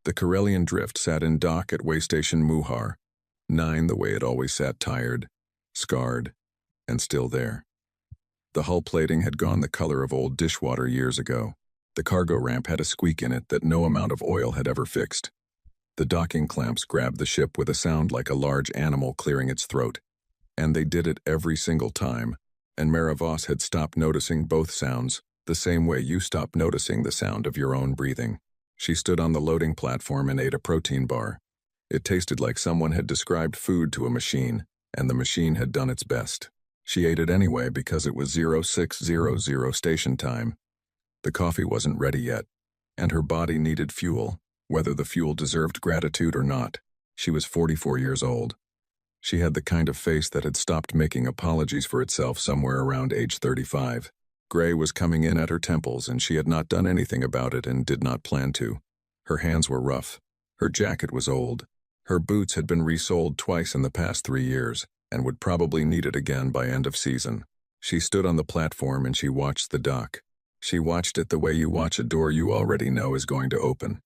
The Karelian Drift sat in dock at Waystation Muhar, 9 the way it always sat, tired, scarred, and still there. The hull plating had gone the color of old dishwater years ago. The cargo ramp had a squeak in it that no amount of oil had ever fixed. The docking clamps grabbed the ship with a sound like a large animal clearing its throat. And they did it every single time, and Mara Voss had stopped noticing both sounds, the same way you stop noticing the sound of your own breathing. She stood on the loading platform and ate a protein bar. It tasted like someone had described food to a machine, and the machine had done its best. She ate it anyway because it was 0600 station time. The coffee wasn't ready yet, and her body needed fuel, whether the fuel deserved gratitude or not. She was 44 years old. She had the kind of face that had stopped making apologies for itself somewhere around age 35. Gray was coming in at her temples, and she had not done anything about it and did not plan to. Her hands were rough. Her jacket was old. Her boots had been resoled twice in the past 3 years, and would probably need it again by end of season. She stood on the platform and she watched the dock. She watched it the way you watch a door you already know is going to open.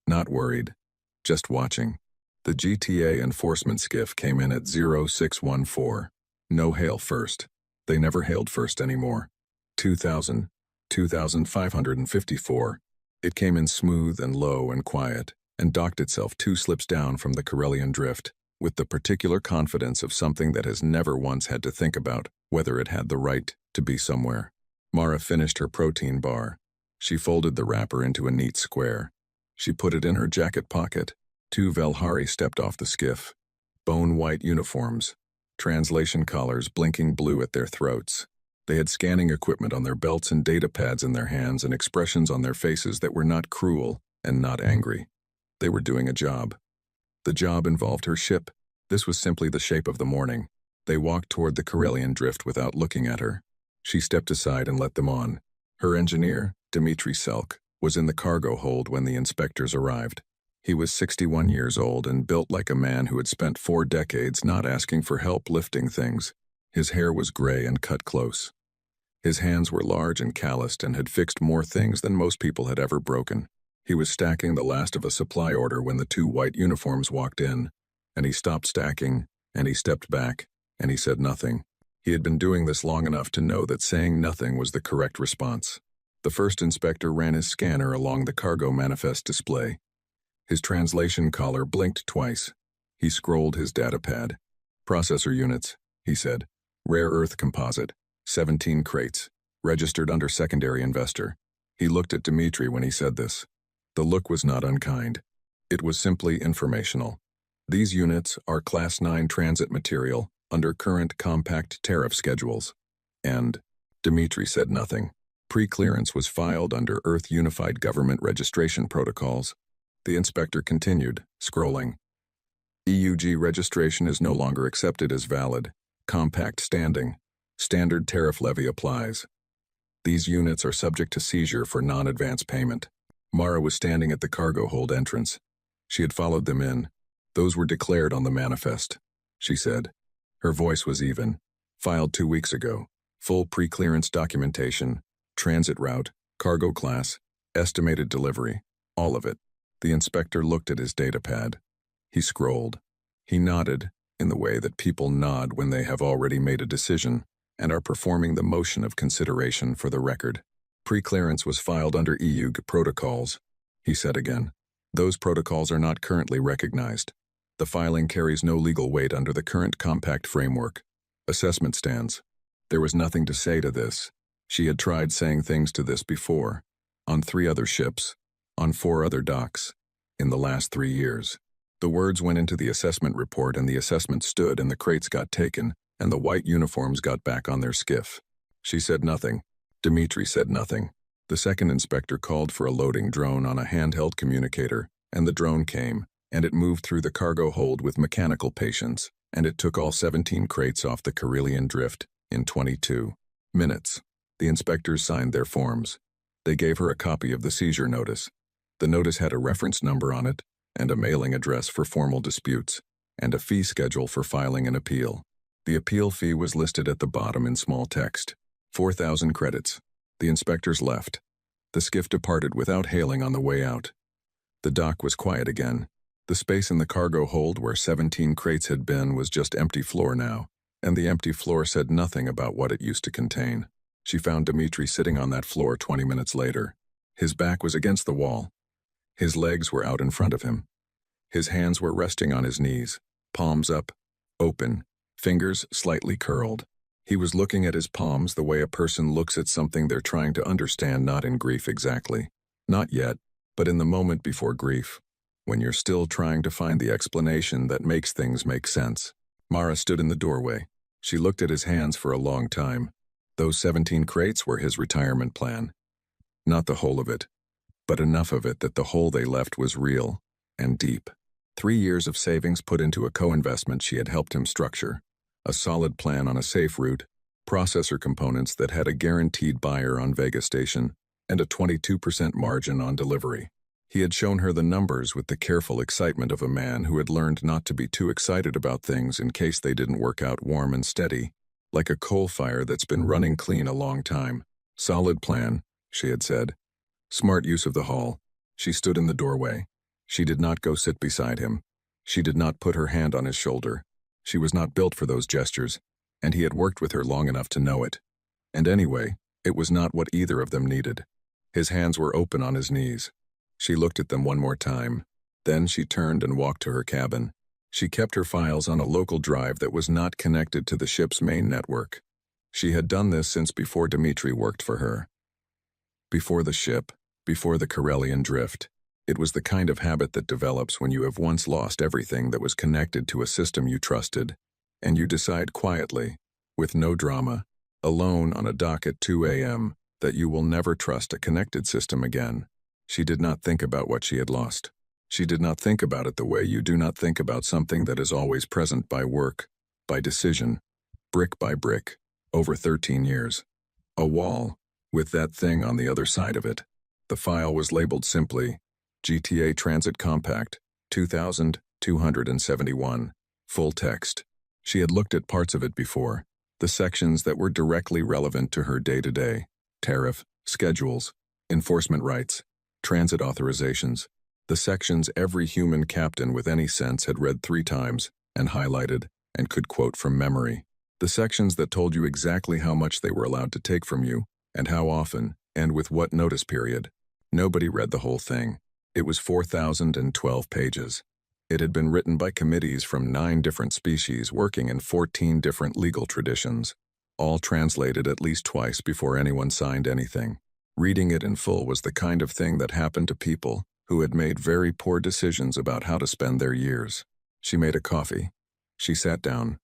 Not worried, just watching. The GTA enforcement skiff came in at 0614. No hail first. They never hailed first anymore. 2,554. It came in smooth and low and quiet, and docked itself 2 slips down from the Karelian Drift, with the particular confidence of something that has never once had to think about whether it had the right to be somewhere. Mara finished her protein bar. She folded the wrapper into a neat square. She put it in her jacket pocket. 2 Velhari stepped off the skiff. Bone-white uniforms, translation collars blinking blue at their throats. They had scanning equipment on their belts and data pads in their hands and expressions on their faces that were not cruel and not angry. They were doing a job. The job involved her ship. This was simply the shape of the morning. They walked toward the Karelian Drift without looking at her. She stepped aside and let them on. Her engineer, Dmitry Selk, was in the cargo hold when the inspectors arrived. He was 61 years old and built like a man who had spent 4 decades not asking for help lifting things. His hair was gray and cut close. His hands were large and calloused and had fixed more things than most people had ever broken. He was stacking the last of a supply order when the 2 white uniforms walked in, and he stopped stacking, and he stepped back, and he said nothing. He had been doing this long enough to know that saying nothing was the correct response. The first inspector ran his scanner along the cargo manifest display. His translation collar blinked twice. He scrolled his data pad. Processor units, he said. Rare earth composite. 17 crates. Registered under secondary investor. He looked at Dmitry when he said this. The look was not unkind. It was simply informational. These units are Class 9 transit material under current compact tariff schedules. And Dmitry said nothing. Pre-clearance was filed under Earth Unified Government Registration Protocols. The inspector continued, scrolling. EUG registration is no longer accepted as valid. Compact standing. Standard tariff levy applies. These units are subject to seizure for non-advance payment. Mara was standing at the cargo hold entrance. She had followed them in. Those were declared on the manifest, she said. Her voice was even. Filed 2 weeks ago. Full pre-clearance documentation, transit route, cargo class, estimated delivery, all of it. The inspector looked at his data pad. He scrolled. He nodded, in the way that people nod when they have already made a decision and are performing the motion of consideration for the record. Pre-clearance was filed under EUG protocols, he said again. Those protocols are not currently recognized. The filing carries no legal weight under the current compact framework. Assessment stands. There was nothing to say to this. She had tried saying things to this before, on 3 other ships, on 4 other docks, in the last 3 years. The words went into the assessment report and the assessment stood and the crates got taken and the white uniforms got back on their skiff. She said nothing. Dmitry said nothing. The second inspector called for a loading drone on a handheld communicator, and the drone came, and it moved through the cargo hold with mechanical patience, and it took all 17 crates off the Karelian Drift in 22 minutes. The inspectors signed their forms. They gave her a copy of the seizure notice. The notice had a reference number on it, and a mailing address for formal disputes, and a fee schedule for filing an appeal. The appeal fee was listed at the bottom in small text. 4,000 credits. The inspectors left. The skiff departed without hailing on the way out. The dock was quiet again. The space in the cargo hold where 17 crates had been was just empty floor now, and the empty floor said nothing about what it used to contain. She found Dmitri sitting on that floor 20 minutes later. His back was against the wall. His legs were out in front of him. His hands were resting on his knees, palms up, open, fingers slightly curled. He was looking at his palms the way a person looks at something they're trying to understand, not in grief exactly. Not yet, but in the moment before grief, when you're still trying to find the explanation that makes things make sense. Mara stood in the doorway. She looked at his hands for a long time. Those 17 crates were his retirement plan. Not the whole of it, but enough of it that the hole they left was real and deep. 3 years of savings put into a co-investment she had helped him structure, a solid plan on a safe route, processor components that had a guaranteed buyer on Vega Station, and a 22% margin on delivery. He had shown her the numbers with the careful excitement of a man who had learned not to be too excited about things in case they didn't work out warm and steady, like a coal fire that's been running clean a long time. Solid plan, she had said. Smart use of the hall. She stood in the doorway. She did not go sit beside him. She did not put her hand on his shoulder. She was not built for those gestures, and he had worked with her long enough to know it. And anyway, it was not what either of them needed. His hands were open on his knees. She looked at them one more time. Then she turned and walked to her cabin. She kept her files on a local drive that was not connected to the ship's main network. She had done this since before Dmitri worked for her. Before the ship, before the Karelian drift. It was the kind of habit that develops when you have once lost everything that was connected to a system you trusted, and you decide quietly, with no drama, alone on a dock at 2 a.m., that you will never trust a connected system again. She did not think about what she had lost. She did not think about it the way you do not think about something that is always present by work, by decision, brick by brick, over 13 years. A wall, with that thing on the other side of it. The file was labeled simply, GTA Transit Compact, 2271, full text. She had looked at parts of it before, the sections that were directly relevant to her day-to-day, tariff, schedules, enforcement rights, transit authorizations, the sections every human captain with any sense had read 3 times and highlighted and could quote from memory, the sections that told you exactly how much they were allowed to take from you and how often and with what notice period. Nobody read the whole thing. It was 4,012 pages. It had been written by committees from 9 different species working in 14 different legal traditions, all translated at least twice before anyone signed anything. Reading it in full was the kind of thing that happened to people who had made very poor decisions about how to spend their years. She made a coffee. She sat down.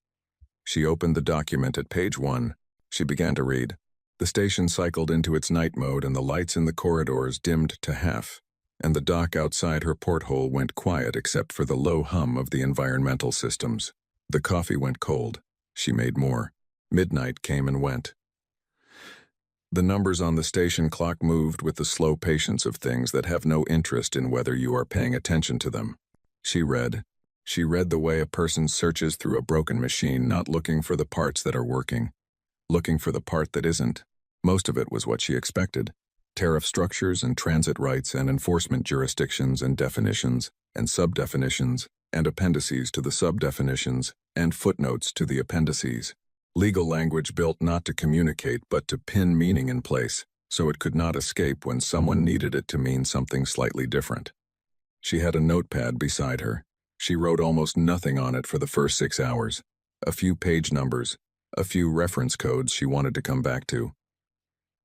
She opened the document at page 1. She began to read. The station cycled into its night mode and the lights in the corridors dimmed to half, and the dock outside her porthole went quiet except for the low hum of the environmental systems. The coffee went cold. She made more. Midnight came and went. The numbers on the station clock moved with the slow patience of things that have no interest in whether you are paying attention to them. She read. She read the way a person searches through a broken machine, not looking for the parts that are working, looking for the part that isn't. Most of it was what she expected. Tariff structures and transit rights and enforcement jurisdictions and definitions and subdefinitions and appendices to the subdefinitions and footnotes to the appendices. Legal language built not to communicate but to pin meaning in place, so it could not escape when someone needed it to mean something slightly different. She had a notepad beside her. She wrote almost nothing on it for the first 6 hours. A few page numbers, a few reference codes she wanted to come back to.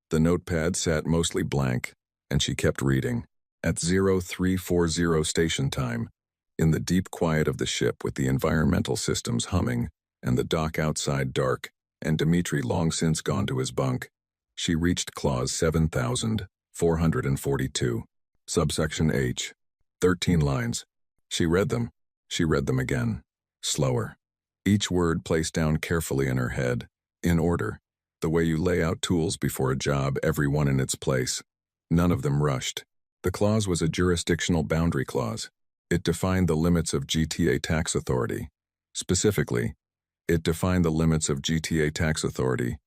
The notepad sat mostly blank, and she kept reading. At 0340 station time, in the deep quiet of the ship with the environmental systems humming, and the dock outside dark, and Dmitri long since gone to his bunk, she reached clause 7442, subsection H. 13 lines. She read them. She read them again. Slower. Each word placed down carefully in her head, in order, the way you lay out tools before a job, every one in its place. None of them rushed. The clause was a jurisdictional boundary clause. It defined the limits of GTA tax authority. Specifically, it defined the limits of GTA tax authority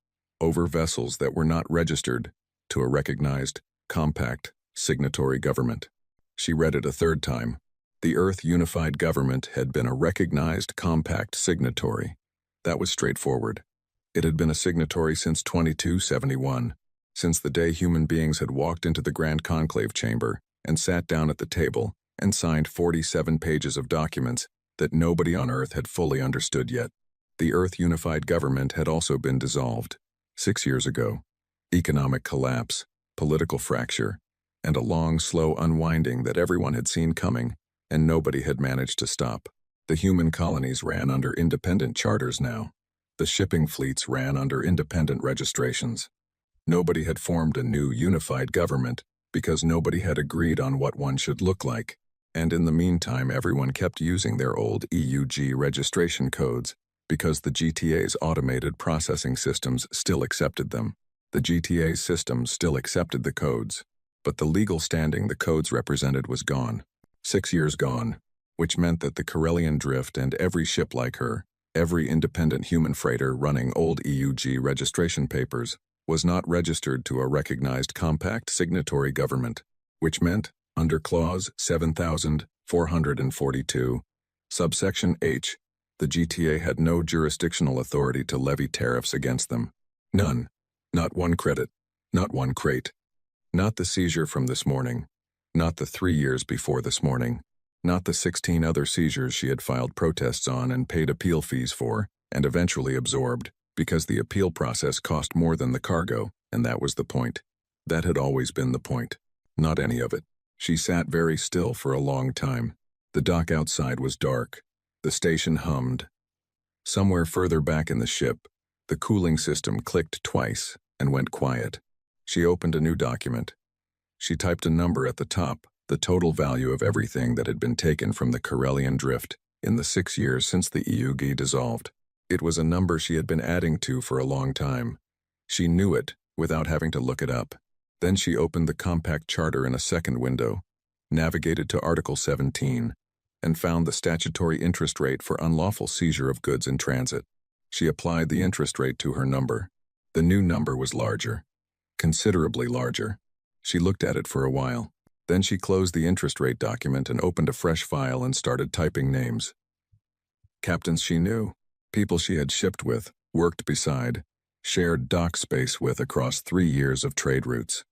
over vessels that were not registered to a recognized, compact, signatory government. She read it a third time. The Earth Unified Government had been a recognized compact signatory. That was straightforward. It had been a signatory since 2271, since the day human beings had walked into the Grand Conclave Chamber and sat down at the table and signed 47 pages of documents that nobody on Earth had fully understood yet. The Earth Unified Government had also been dissolved 6 years ago. Economic collapse, political fracture, and a long, slow unwinding that everyone had seen coming and nobody had managed to stop. The human colonies ran under independent charters now. The shipping fleets ran under independent registrations. Nobody had formed a new unified government because nobody had agreed on what one should look like. And in the meantime, everyone kept using their old EUG registration codes because the GTA's automated processing systems still accepted them. The GTA systems still accepted the codes, but the legal standing the codes represented was gone. 6 years gone, which meant that the Corellian Drift and every ship like her, every independent human freighter running old EUG registration papers, was not registered to a recognized compact signatory government, which meant, under Clause 7442, subsection H, the GTA had no jurisdictional authority to levy tariffs against them. None. Not one credit. Not one crate. Not the seizure from this morning. Not the 3 years before this morning. Not the 16 other seizures she had filed protests on and paid appeal fees for, and eventually absorbed, because the appeal process cost more than the cargo, and that was the point. That had always been the point. Not any of it. She sat very still for a long time. The dock outside was dark. The station hummed. Somewhere further back in the ship, the cooling system clicked twice and went quiet. She opened a new document. She typed a number at the top, the total value of everything that had been taken from the Corellian Drift in the 6 years since the EUG dissolved. It was a number she had been adding to for a long time. She knew it without having to look it up. Then she opened the compact charter in a second window, navigated to Article 17, and found the statutory interest rate for unlawful seizure of goods in transit. She applied the interest rate to her number. The new number was larger, considerably larger. She looked at it for a while. Then she closed the interest rate document and opened a fresh file and started typing names. Captains she knew, people she had shipped with, worked beside, shared dock space with across 3 years of trade routes.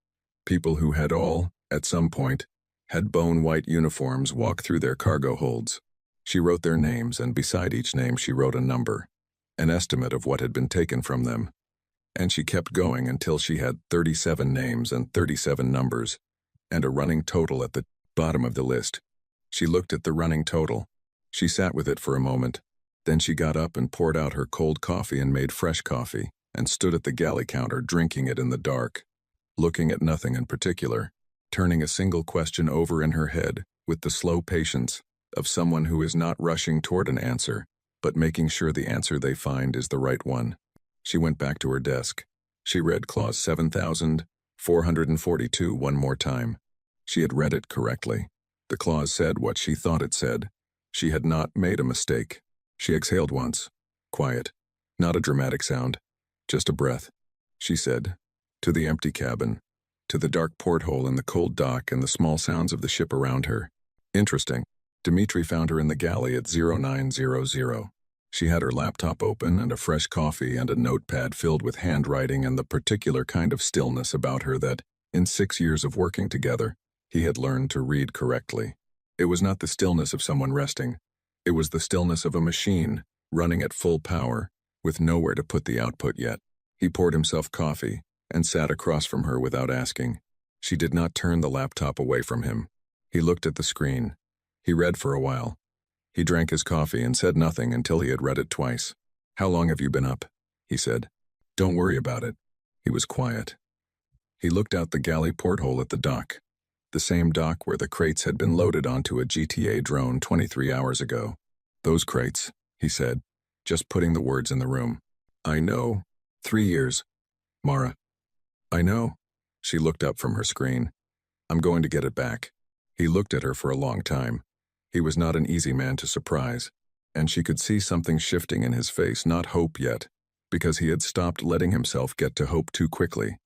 People who had all, at some point, had bone-white uniforms walk through their cargo holds. She wrote their names, and beside each name she wrote a number, an estimate of what had been taken from them. And she kept going until she had 37 names and 37 numbers, and a running total at the bottom of the list. She looked at the running total. She sat with it for a moment. Then she got up and poured out her cold coffee and made fresh coffee, and stood at the galley counter drinking it in the dark, looking at nothing in particular, turning a single question over in her head with the slow patience of someone who is not rushing toward an answer, but making sure the answer they find is the right one. She went back to her desk. She read Clause 7442 one more time. She had read it correctly. The clause said what she thought it said. She had not made a mistake. She exhaled once. Quiet. Not a dramatic sound. Just a breath. She said, to the empty cabin, to the dark porthole in the cold dock and the small sounds of the ship around her. Interesting. Dmitri found her in the galley at 0900. She had her laptop open and a fresh coffee and a notepad filled with handwriting and the particular kind of stillness about her that, in 6 years of working together, he had learned to read correctly. It was not the stillness of someone resting. It was the stillness of a machine, running at full power, with nowhere to put the output yet. He poured himself coffee and sat across from her without asking. She did not turn the laptop away from him. He looked at the screen. He read for a while. He drank his coffee and said nothing until he had read it twice. How long have you been up? He said. Don't worry about it. He was quiet. He looked out the galley porthole at the dock, the same dock where the crates had been loaded onto a GTA drone 23 hours ago. Those crates, he said, just putting the words in the room. I know. 3 years. Mara. I know. She looked up from her screen. I'm going to get it back. He looked at her for a long time. He was not an easy man to surprise, and she could see something shifting in his face, not hope yet, because he had stopped letting himself get to hope too quickly.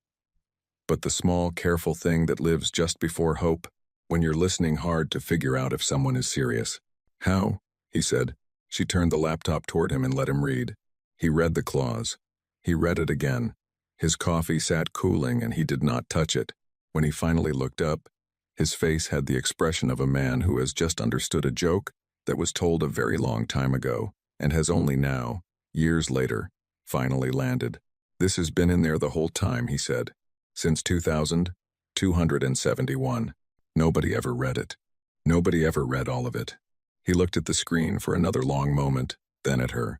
But the small, careful thing that lives just before hope, When you're listening hard to figure out if someone is serious. How? He said. She turned the laptop toward him and let him read. He read the clause. He read it again. His coffee sat cooling and he did not touch it. When he finally looked up, his face had the expression of a man who has just understood a joke that was told a very long time ago and has only now, years later, finally landed. This has been in there the whole time, he said. Since 2271. Nobody ever read it. Nobody ever read all of it. He looked at the screen for another long moment, then at her.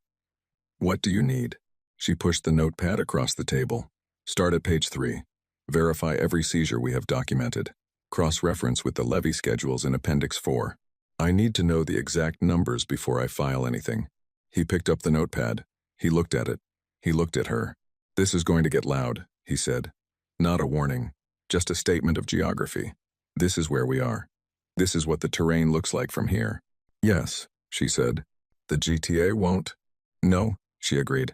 What do you need? She pushed the notepad across the table. Start at page 3. Verify every seizure we have documented. Cross-reference with the levy schedules in Appendix 4. I need to know the exact numbers before I file anything. He picked up the notepad. He looked at it. He looked at her. This is going to get loud, he said. Not a warning, just a statement of geography. This is where we are. This is what the terrain looks like from here. Yes, she said. The GTA won't. No, she agreed.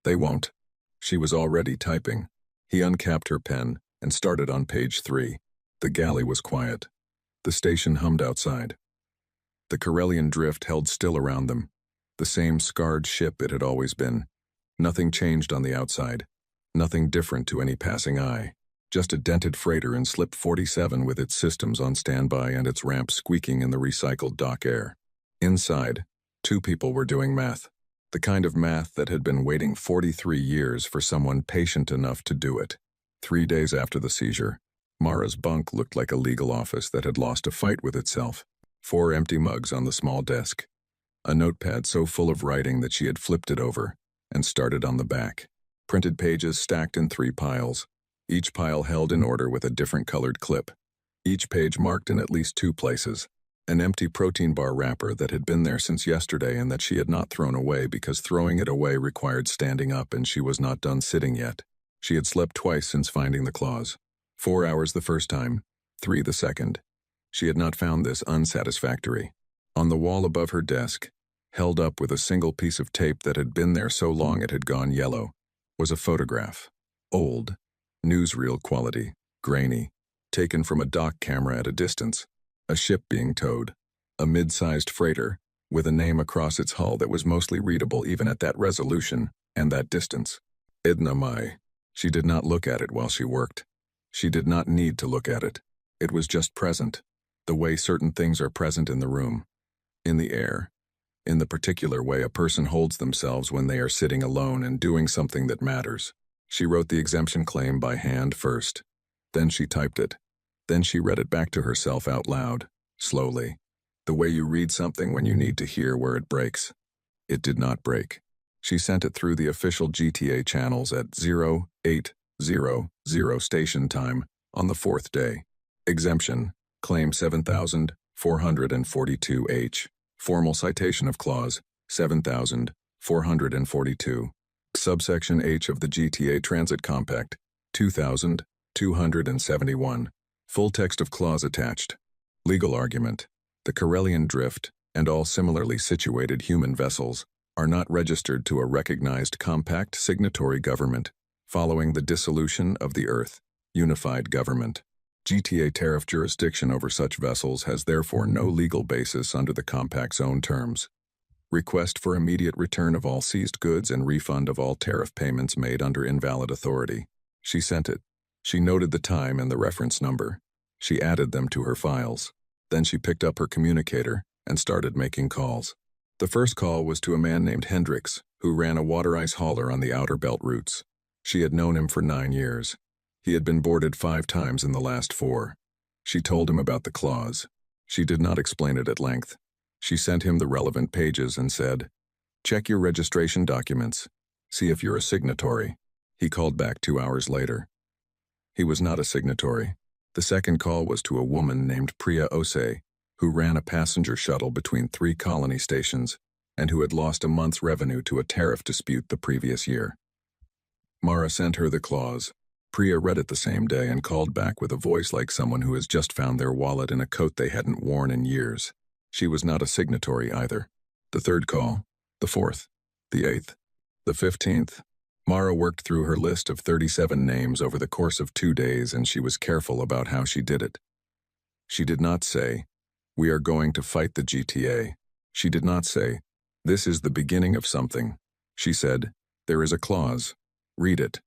They won't. She was already typing. He uncapped her pen and started on page 3. The galley was quiet. The station hummed outside. The Corellian drift held still around them. The same scarred ship it had always been. Nothing changed on the outside. Nothing different to any passing eye. Just a dented freighter in slip 47 with its systems on standby and its ramp squeaking in the recycled dock air. Inside, 2 people were doing math. The kind of math that had been waiting 43 years for someone patient enough to do it. 3 days after the seizure, Mara's bunk looked like a legal office that had lost a fight with itself. 4 empty mugs on the small desk. A notepad so full of writing that she had flipped it over and started on the back. Printed pages stacked in 3 piles. Each pile held in order with a different colored clip. Each page marked in at least 2 places. An empty protein bar wrapper that had been there since yesterday and that she had not thrown away because throwing it away required standing up and she was not done sitting yet. She had slept twice since finding the clause. 4 hours the first time, 3 the second. She had not found this unsatisfactory. On the wall above her desk, held up with a single piece of tape that had been there so long it had gone yellow, was a photograph. Old, newsreel quality, grainy, taken from a dock camera at a distance. A ship being towed, a mid-sized freighter, with a name across its hull that was mostly readable even at that resolution and that distance. Edna Mai. She did not look at it while she worked. She did not need to look at it. It was just present, the way certain things are present in the room, in the air, in the particular way a person holds themselves when they are sitting alone and doing something that matters. She wrote the exemption claim by hand first. Then she typed it. Then she read it back to herself out loud, slowly, the way you read something when you need to hear where it breaks. It did not break. She sent it through the official GTA channels at 0800 station time on the 4th day. Exemption, claim 7442H. Formal citation of clause 7442. Subsection H of the GTA Transit Compact, 2271. Full text of clause attached. Legal argument. The Corellian drift, and all similarly situated human vessels, are not registered to a recognized compact signatory government, following the dissolution of the Earth Unified Government. GTA tariff jurisdiction over such vessels has therefore no legal basis under the compact's own terms. Request for immediate return of all seized goods and refund of all tariff payments made under invalid authority. She sent it. She noted the time and the reference number. She added them to her files. Then she picked up her communicator and started making calls. The first call was to a man named Hendricks, who ran a water ice hauler on the outer belt routes. She had known him for 9 years. He had been boarded 5 times in the last 4. She told him about the clause. She did not explain it at length. She sent him the relevant pages and said, "Check your registration documents. See if you're a signatory." He called back 2 hours later. He was not a signatory. The second call was to a woman named Priya Ose, who ran a passenger shuttle between 3 colony stations and who had lost a month's revenue to a tariff dispute the previous year. Mara sent her the clause. Priya read it the same day and called back with a voice like someone who has just found their wallet in a coat they hadn't worn in years. She was not a signatory either. The third call, the 4th, the 8th, the 15th. Mara worked through her list of 37 names over the course of 2 days, and she was careful about how she did it. She did not say, "We are going to fight the GTA." She did not say, "This is the beginning of something." She said, "There is a clause. Read it.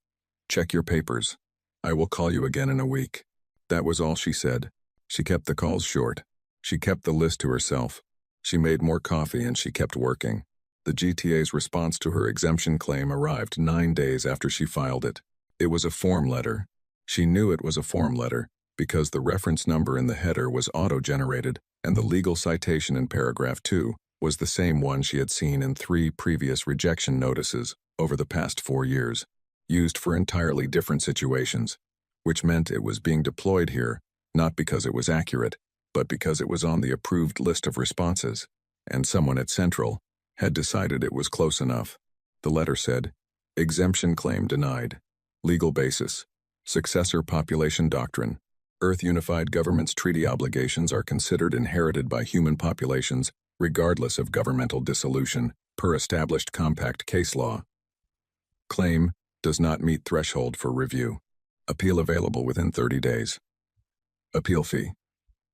Check your papers. I will call you again in a week." That was all she said. She kept the calls short. She kept the list to herself. She made more coffee and she kept working. The GTA's response to her exemption claim arrived 9 days after she filed it. It was a form letter. She knew it was a form letter because the reference number in the header was auto-generated and the legal citation in paragraph 2 was the same one she had seen in 3 previous rejection notices over the past 4 years, used for entirely different situations, which meant it was being deployed here, not because it was accurate, but because it was on the approved list of responses, and someone at Central had decided it was close enough. The letter said, "Exemption claim denied. Legal basis. Successor population doctrine. Earth Unified Government's treaty obligations are considered inherited by human populations regardless of governmental dissolution, per established compact case law. Claim does not meet threshold for review. Appeal available within 30 days. Appeal fee.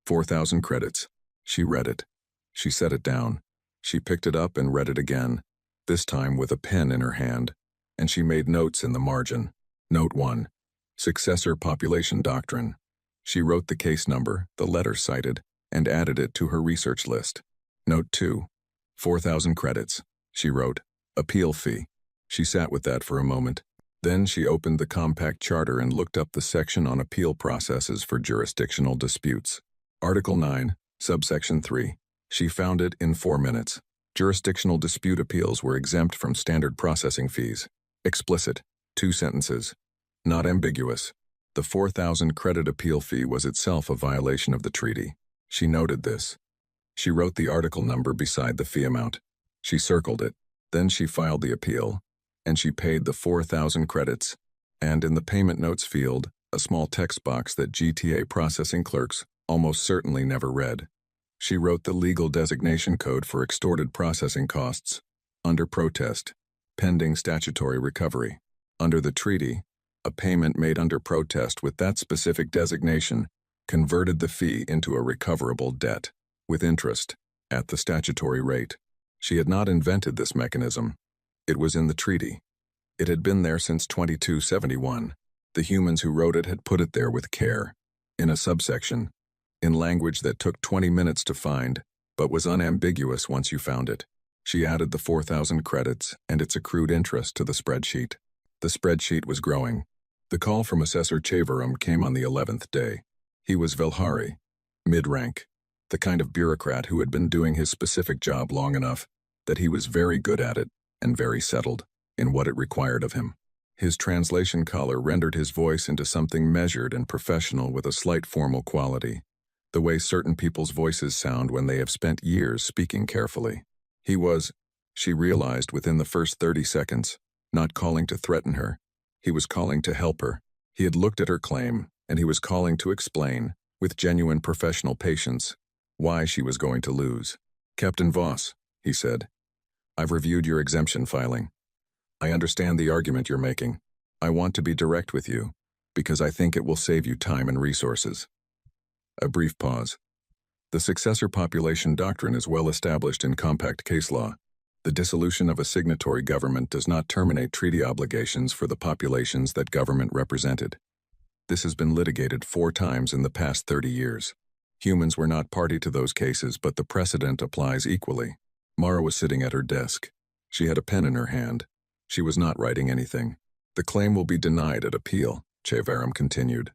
4,000 credits." She read it. She set it down. She picked it up and read it again, this time with a pen in her hand, and she made notes in the margin. Note 1. Successor population doctrine. She wrote the case number, the letter cited, and added it to her research list. Note 2. 4,000 credits. She wrote, appeal fee. She sat with that for a moment. Then she opened the compact charter and looked up the section on appeal processes for jurisdictional disputes. Article 9, subsection 3. She found it in 4 minutes. Jurisdictional dispute appeals were exempt from standard processing fees. Explicit. 2 sentences. Not ambiguous. The 4,000 credit appeal fee was itself a violation of the treaty. She noted this. She wrote the article number beside the fee amount. She circled it. Then she filed the appeal, and she paid the 4,000 credits, and in the payment notes field, a small text box that GTA processing clerks almost certainly never read. She wrote the legal designation code for extorted processing costs, under protest, pending statutory recovery. Under the treaty, a payment made under protest with that specific designation converted the fee into a recoverable debt, with interest, at the statutory rate. She had not invented this mechanism. It was in the treaty. It had been there since 2271. The humans who wrote it had put it there with care, in a subsection, in language that took 20 minutes to find, but was unambiguous once you found it. She added the 4,000 credits and its accrued interest to the spreadsheet. The spreadsheet was growing. The call from Assessor Chavaram came on the 11th day. He was Velhari, mid-rank, the kind of bureaucrat who had been doing his specific job long enough that he was very good at it and very settled in what it required of him. His translation collar rendered his voice into something measured and professional with a slight formal quality, the way certain people's voices sound when they have spent years speaking carefully. He was, she realized within the first 30 seconds, not calling to threaten her. He was calling to help her. He had looked at her claim, and he was calling to explain, with genuine professional patience, why she was going to lose. "Captain Voss," he said, "I've reviewed your exemption filing. I understand the argument you're making. I want to be direct with you, because I think it will save you time and resources." A brief pause. The successor population doctrine is well established in compact case law. The dissolution of a signatory government does not terminate treaty obligations for the populations that government represented. This has been litigated 4 times in the past 30 years. Humans were not party to those cases, but the precedent applies equally. Mara was sitting at her desk. She had a pen in her hand. She was not writing anything. "The claim will be denied at appeal," Chavaram continued.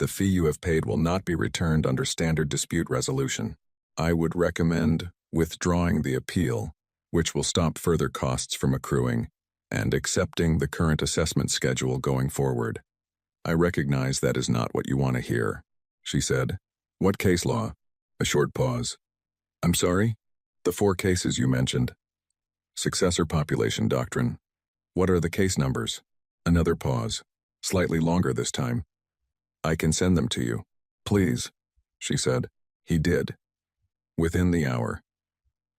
"The fee you have paid will not be returned under standard dispute resolution. I would recommend withdrawing the appeal, which will stop further costs from accruing, and accepting the current assessment schedule going forward." "I recognize that is not what you want to hear," she said. "What case law?" A short pause. "I'm sorry?" "The 4 cases you mentioned." "Successor population doctrine." "What are the case numbers?" Another pause, slightly longer this time. "I can send them to you." "Please," she said. He did. Within the hour.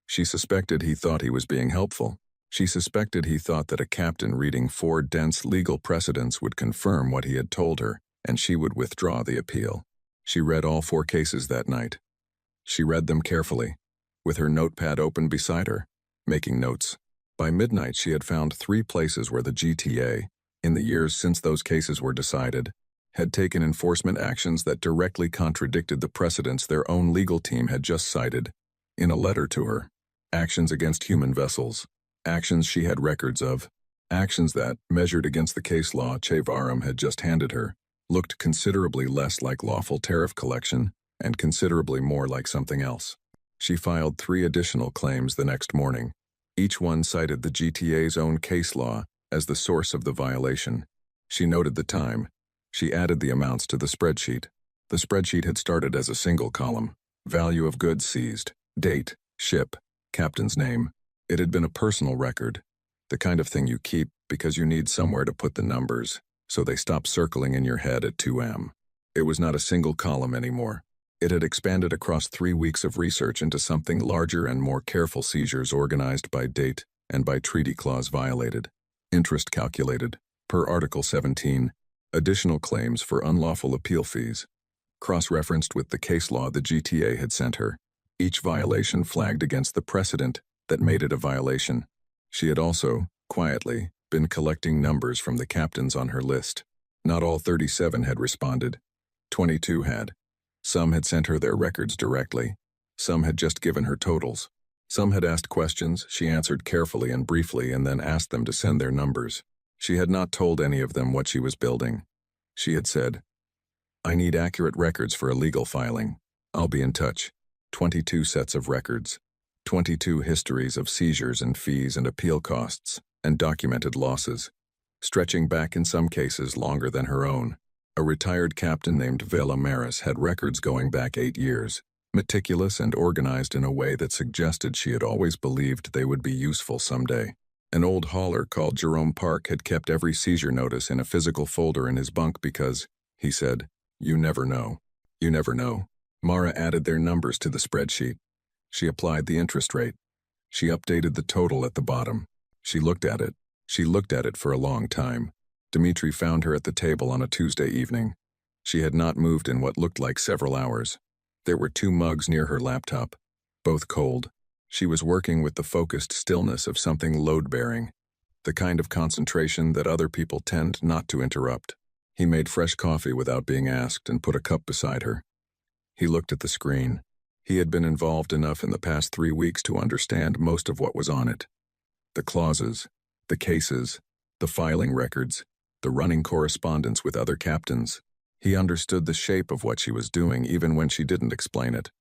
She suspected he thought he was being helpful. She suspected he thought that a captain reading 4 dense legal precedents would confirm what he had told her, and she would withdraw the appeal. She read all 4 cases that night. She read them carefully, with her notepad open beside her, making notes. By midnight, she had found 3 places where the GTA, in the years since those cases were decided, had taken enforcement actions that directly contradicted the precedents their own legal team had just cited in a letter to her. Actions against human vessels, actions she had records of, actions that, measured against the case law Chevaram had just handed her, looked considerably less like lawful tariff collection and considerably more like something else. She filed 3 additional claims the next morning. Each one cited the GTA's own case law as the source of the violation. She noted the time. She added the amounts to the spreadsheet. The spreadsheet had started as a single column: value of goods seized, date, ship, captain's name. It had been a personal record, the kind of thing you keep because you need somewhere to put the numbers, so they stop circling in your head at 2 a.m. It was not a single column anymore. It had expanded across 3 weeks of research into something larger and more careful: seizures organized by date and by treaty clause violated, interest calculated, per Article 17, additional claims for unlawful appeal fees, cross-referenced with the case law the GTA had sent her, each violation flagged against the precedent that made it a violation. She had also, quietly, been collecting numbers from the captains on her list. Not all 37 had responded. 22 had. Some had sent her their records directly. Some had just given her totals. Some had asked questions she answered carefully and briefly and then asked them to send their numbers. She had not told any of them what she was building. She had said, "I need accurate records for a legal filing. I'll be in touch." 22 sets of records. 22 histories of seizures and fees and appeal costs and documented losses, stretching back in some cases longer than her own. A retired captain named Vela Maris had records going back 8 years, meticulous and organized in a way that suggested she had always believed they would be useful someday. An old hauler called Jerome Park had kept every seizure notice in a physical folder in his bunk because, he said, "You never know. You never know." Mara added their numbers to the spreadsheet. She applied the interest rate. She updated the total at the bottom. She looked at it. She looked at it for a long time. Dmitri found her at the table on a Tuesday evening. She had not moved in what looked like several hours. There were 2 mugs near her laptop, both cold. She was working with the focused stillness of something load-bearing, the kind of concentration that other people tend not to interrupt. He made fresh coffee without being asked and put a cup beside her. He looked at the screen. He had been involved enough in the past 3 weeks to understand most of what was on it. The clauses, the cases, the filing records, the running correspondence with other captains. He understood the shape of what she was doing even when she didn't explain it,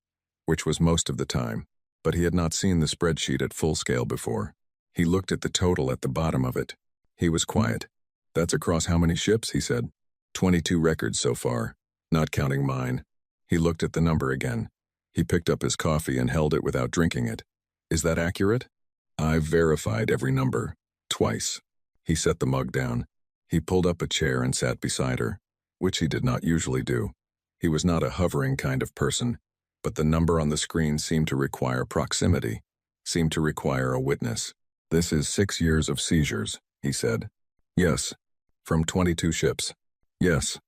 which was most of the time, but he had not seen the spreadsheet at full scale before. He looked at the total at the bottom of it. He was quiet. "That's across how many ships?" he said. 22 records so far, not counting mine." He looked at the number again. He picked up his coffee and held it without drinking it. "Is that accurate?" "I've verified every number. Twice." He set the mug down. He pulled up a chair and sat beside her, which he did not usually do. He was not a hovering kind of person, but the number on the screen seemed to require proximity, seemed to require a witness. "This is 6 years of seizures," he said. "Yes." "From 22 ships." "Yes."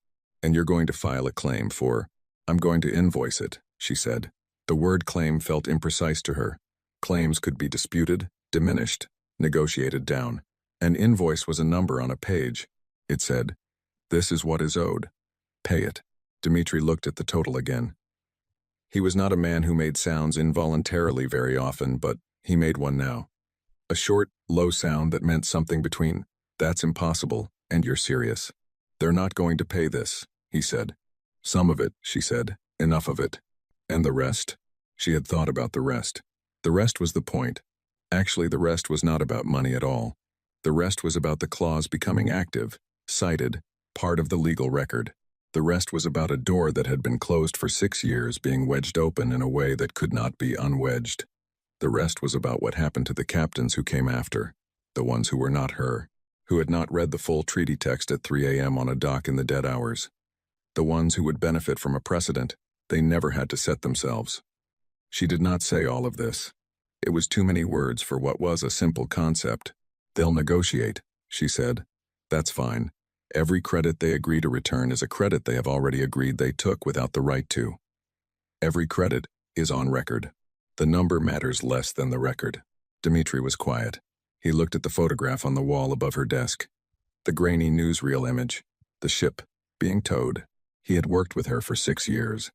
"And you're going to file a claim for—" "I'm going to invoice it," she said. The word claim felt imprecise to her. Claims could be disputed, diminished, negotiated down. An invoice was a number on a page. It said, "This is what is owed. Pay it." Dmitri looked at the total again. He was not a man who made sounds involuntarily very often, but he made one now. A short, low sound that meant something between, "That's impossible," and "You're serious." "They're not going to pay this," he said. "Some of it," she said. "Enough of it." "And the rest?" She had thought about the rest. The rest was the point. Actually, the rest was not about money at all. The rest was about the clause becoming active, cited, part of the legal record. The rest was about a door that had been closed for 6 years being wedged open in a way that could not be unwedged. The rest was about what happened to the captains who came after, the ones who were not her, who had not read the full treaty text at 3 a.m. on a dock in the dead hours. The ones who would benefit from a precedent they never had to set themselves. She did not say all of this. It was too many words for what was a simple concept. "They'll negotiate," she said. "That's fine. Every credit they agree to return is a credit they have already agreed they took without the right to. Every credit is on record. The number matters less than the record. Dmitri was quiet. He looked at the photograph on the wall above her desk. The grainy newsreel image. The ship being towed. He had worked with her for 6 years.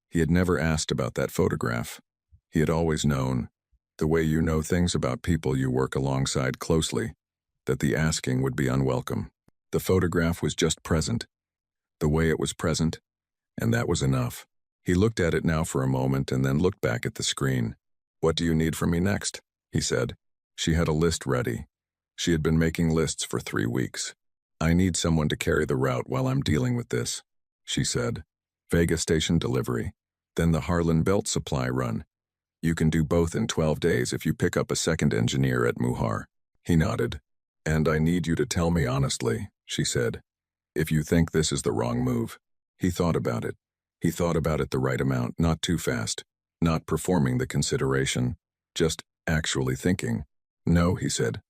He had never asked about that photograph. He had always known, the way you know things about people you work alongside closely, that the asking would be unwelcome. The photograph was just present, the way it was present, and that was enough. He looked at it now for a moment and then looked back at the screen. "What do you need from me next?" he said. She had a list ready. She had been making lists for 3 weeks. "I need someone to carry the route while I'm dealing with this," she said. "Vega Station delivery. Then the Harlan Belt supply run. You can do both in 12 days if you pick up a second engineer at Muhar." He nodded. "And I need you to tell me honestly," she said, "if you think this is the wrong move." He thought about it. He thought about it the right amount, not too fast, not performing the consideration, just actually thinking. "No," he said.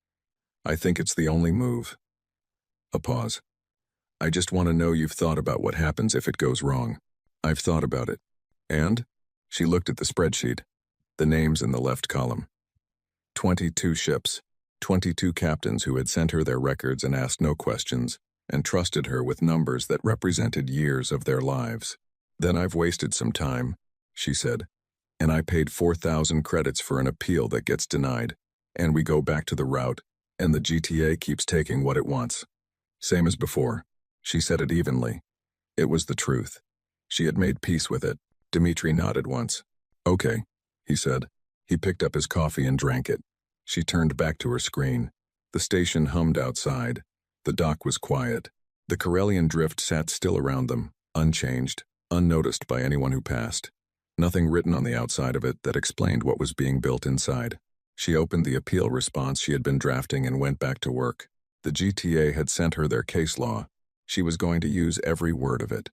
"I think it's the only move." A pause. "I just want to know you've thought about what happens if it goes wrong." "I've thought about it." "And?" She looked at the spreadsheet, the names in the left column. 22 ships, 22 captains who had sent her their records and asked no questions, and trusted her with numbers that represented years of their lives. "Then I've wasted some time," she said, "and I paid 4,000 credits for an appeal that gets denied, and we go back to the route, and the GTA keeps taking what it wants. Same as before." She said it evenly. It was the truth. She had made peace with it. Dmitri nodded once. "Okay," he said. He picked up his coffee and drank it. She turned back to her screen. The station hummed outside. The dock was quiet. The Karelian drift sat still around them, unchanged, unnoticed by anyone who passed. Nothing written on the outside of it that explained what was being built inside. She opened the appeal response she had been drafting and went back to work. The GTA had sent her their case law. She was going to use every word of it.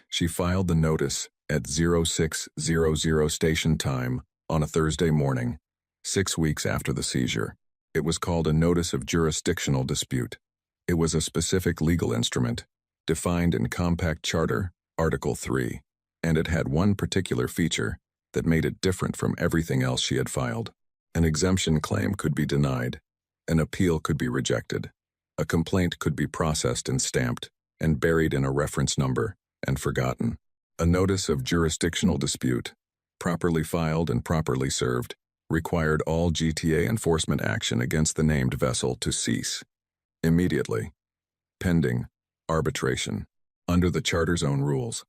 She filed the notice at 0600 station time on a Thursday morning, 6 weeks after the seizure. It was called a Notice of Jurisdictional Dispute. It was a specific legal instrument, defined in Compact Charter, Article 3, and it had one particular feature that made it different from everything else she had filed. An exemption claim could be denied, an appeal could be rejected, a complaint could be processed and stamped, and buried in a reference number, and forgotten. A notice of jurisdictional dispute, properly filed and properly served, required all GTA enforcement action against the named vessel to cease immediately, pending arbitration. Under the Charter's own rules,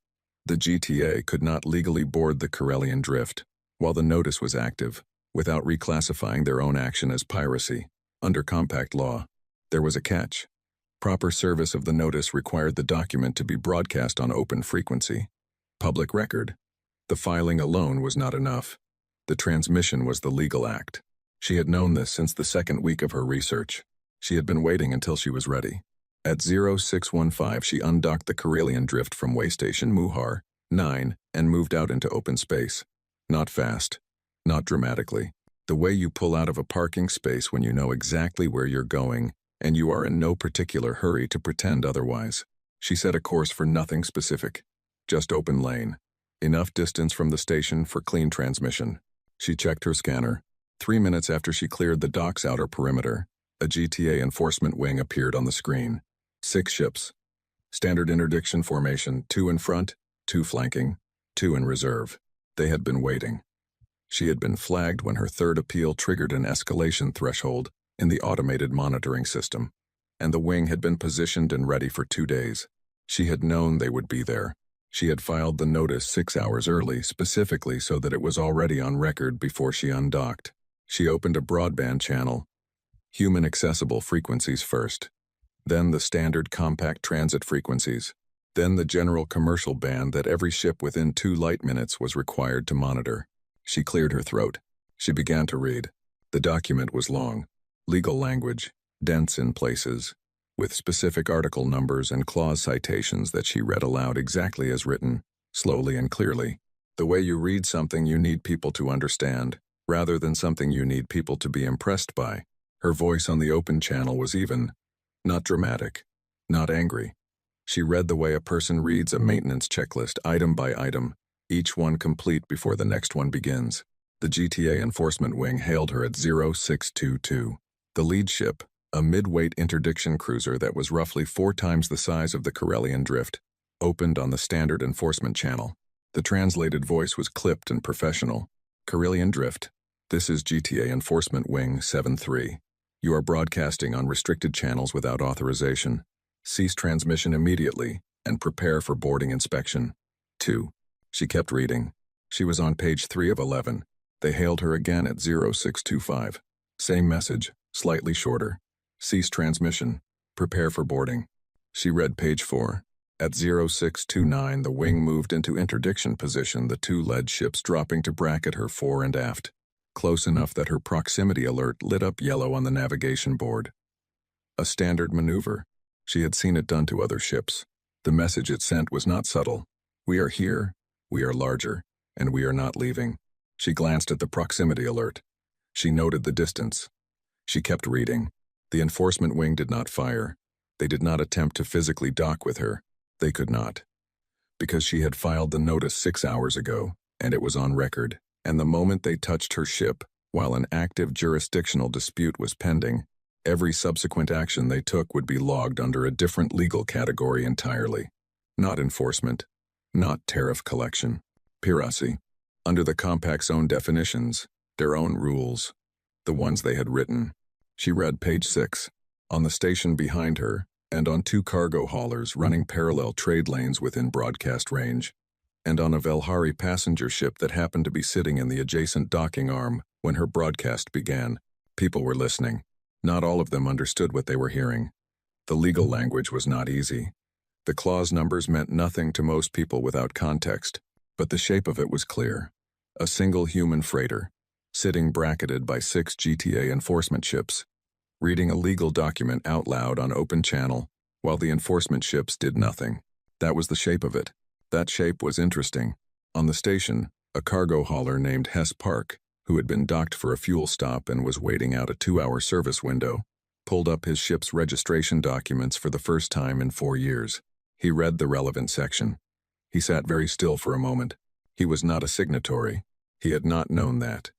the GTA could not legally board the Karelian drift while the notice was active without reclassifying their own action as piracy. Under compact law, there was a catch. Proper service of the notice required the document to be broadcast on open frequency, public record. The filing alone was not enough. The transmission was the legal act. She had known this since the second week of her research. She had been waiting until she was ready. At 0615, she undocked the Karelian drift from Waystation Muhar 9 and moved out into open space. Not fast, not dramatically. The way you pull out of a parking space when you know exactly where you're going and you are in no particular hurry to pretend otherwise. She set a course for nothing specific, just open lane. Enough distance from the station for clean transmission. She checked her scanner. 3 minutes after she cleared the dock's outer perimeter, a GTA enforcement wing appeared on the screen. 6 ships. Standard interdiction formation, 2 in front, 2 flanking, 2 in reserve. They had been waiting. She had been flagged when her third appeal triggered an escalation threshold in the automated monitoring system, and the wing had been positioned and ready for 2 days. She had known they would be there. She had filed the notice 6 hours early, specifically so that it was already on record before she undocked. She opened a broadband channel. Human-accessible frequencies first. Then the standard compact transit frequencies. Then the general commercial band that every ship within 2 light minutes was required to monitor. She cleared her throat. She began to read. The document was long. Legal language, dense in places, with specific article numbers and clause citations that she read aloud exactly as written, slowly and clearly. The way you read something you need people to understand, rather than something you need people to be impressed by. Her voice on the open channel was even, not dramatic, not angry. She read the way a person reads a maintenance checklist item by item, each one complete before the next one begins. The GTA enforcement wing hailed her at 0622. The lead ship, a mid-weight interdiction cruiser that was roughly 4 times the size of the Corellian Drift, opened on the standard enforcement channel. The translated voice was clipped and professional. Corellian Drift, this is GTA Enforcement Wing 7-3. You are broadcasting on restricted channels without authorization. Cease transmission immediately and prepare for boarding inspection. 2. She kept reading. She was on page 3 of 11. They hailed her again at 0625. Same message, slightly shorter. Cease transmission. Prepare for boarding. She read page 4. At 0629, the wing moved into interdiction position, the 2 lead ships dropping to bracket her fore and aft, close enough that her proximity alert lit up yellow on the navigation board. A standard maneuver. She had seen it done to other ships. The message it sent was not subtle. We are here, we are larger, and we are not leaving. She glanced at the proximity alert. She noted the distance. She kept reading. The enforcement wing did not fire. They did not attempt to physically dock with her. They could not. Because she had filed the notice 6 hours ago, and it was on record, and the moment they touched her ship, while an active jurisdictional dispute was pending, every subsequent action they took would be logged under a different legal category entirely. Not enforcement, not tariff collection, piracy. Under the compact's own definitions, their own rules, the ones they had written. She read page 6. On the station behind her, and on 2 cargo haulers running parallel trade lanes within broadcast range, and on a Velhari passenger ship that happened to be sitting in the adjacent docking arm when her broadcast began. People were listening. Not all of them understood what they were hearing. The legal language was not easy. The clause numbers meant nothing to most people without context, but the shape of it was clear. A single human freighter, sitting bracketed by 6 GTA enforcement ships, reading a legal document out loud on open channel, while the enforcement ships did nothing. That was the shape of it. That shape was interesting. On the station, a cargo hauler named Hess Park, who had been docked for a fuel stop and was waiting out a 2-hour service window, pulled up his ship's registration documents for the first time in 4 years. He read the relevant section. He sat very still for a moment. He was not a signatory. He had not known that.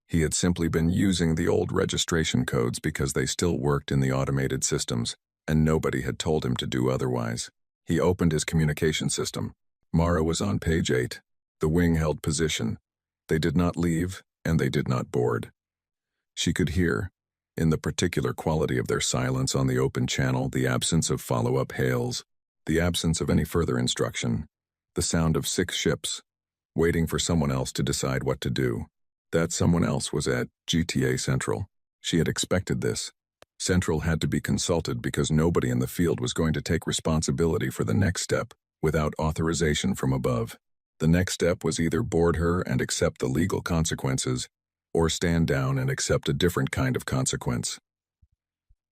He had simply been using the old registration codes because they still worked in the automated systems, and nobody had told him to do otherwise. He opened his communication system. Mara was on page 8. The wing held position. They did not leave, and they did not board. She could hear, in the particular quality of their silence on the open channel, the absence of follow-up hails, the absence of any further instruction, the sound of 6 ships, waiting for someone else to decide what to do. That someone else was at GTA Central. She had expected this. Central had to be consulted because nobody in the field was going to take responsibility for the next step without authorization from above. The next step was either board her and accept the legal consequences, or stand down and accept a different kind of consequence.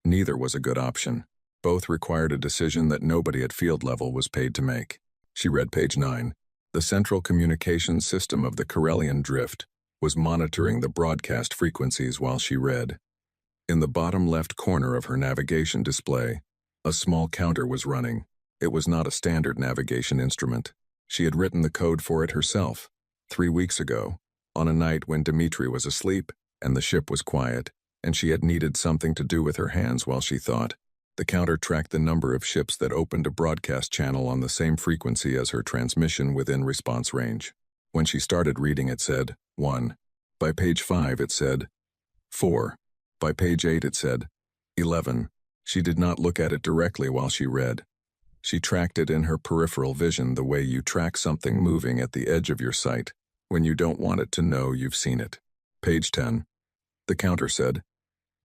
Neither was a good option. Both required a decision that nobody at field level was paid to make. She read page 9. The central communications system of the Corellian Drift was monitoring the broadcast frequencies while she read. In the bottom left corner of her navigation display, a small counter was running. It was not a standard navigation instrument. She had written the code for it herself, 3 weeks ago, on a night when Dimitri was asleep and the ship was quiet, and she had needed something to do with her hands while she thought. The counter tracked the number of ships that opened a broadcast channel on the same frequency as her transmission within response range. When she started reading, it said 1. By page 5, it said 4. By page 8, it said 11. She did not look at it directly while she read. She tracked it in her peripheral vision the way you track something moving at the edge of your sight when you don't want it to know you've seen it. Page 10. The counter said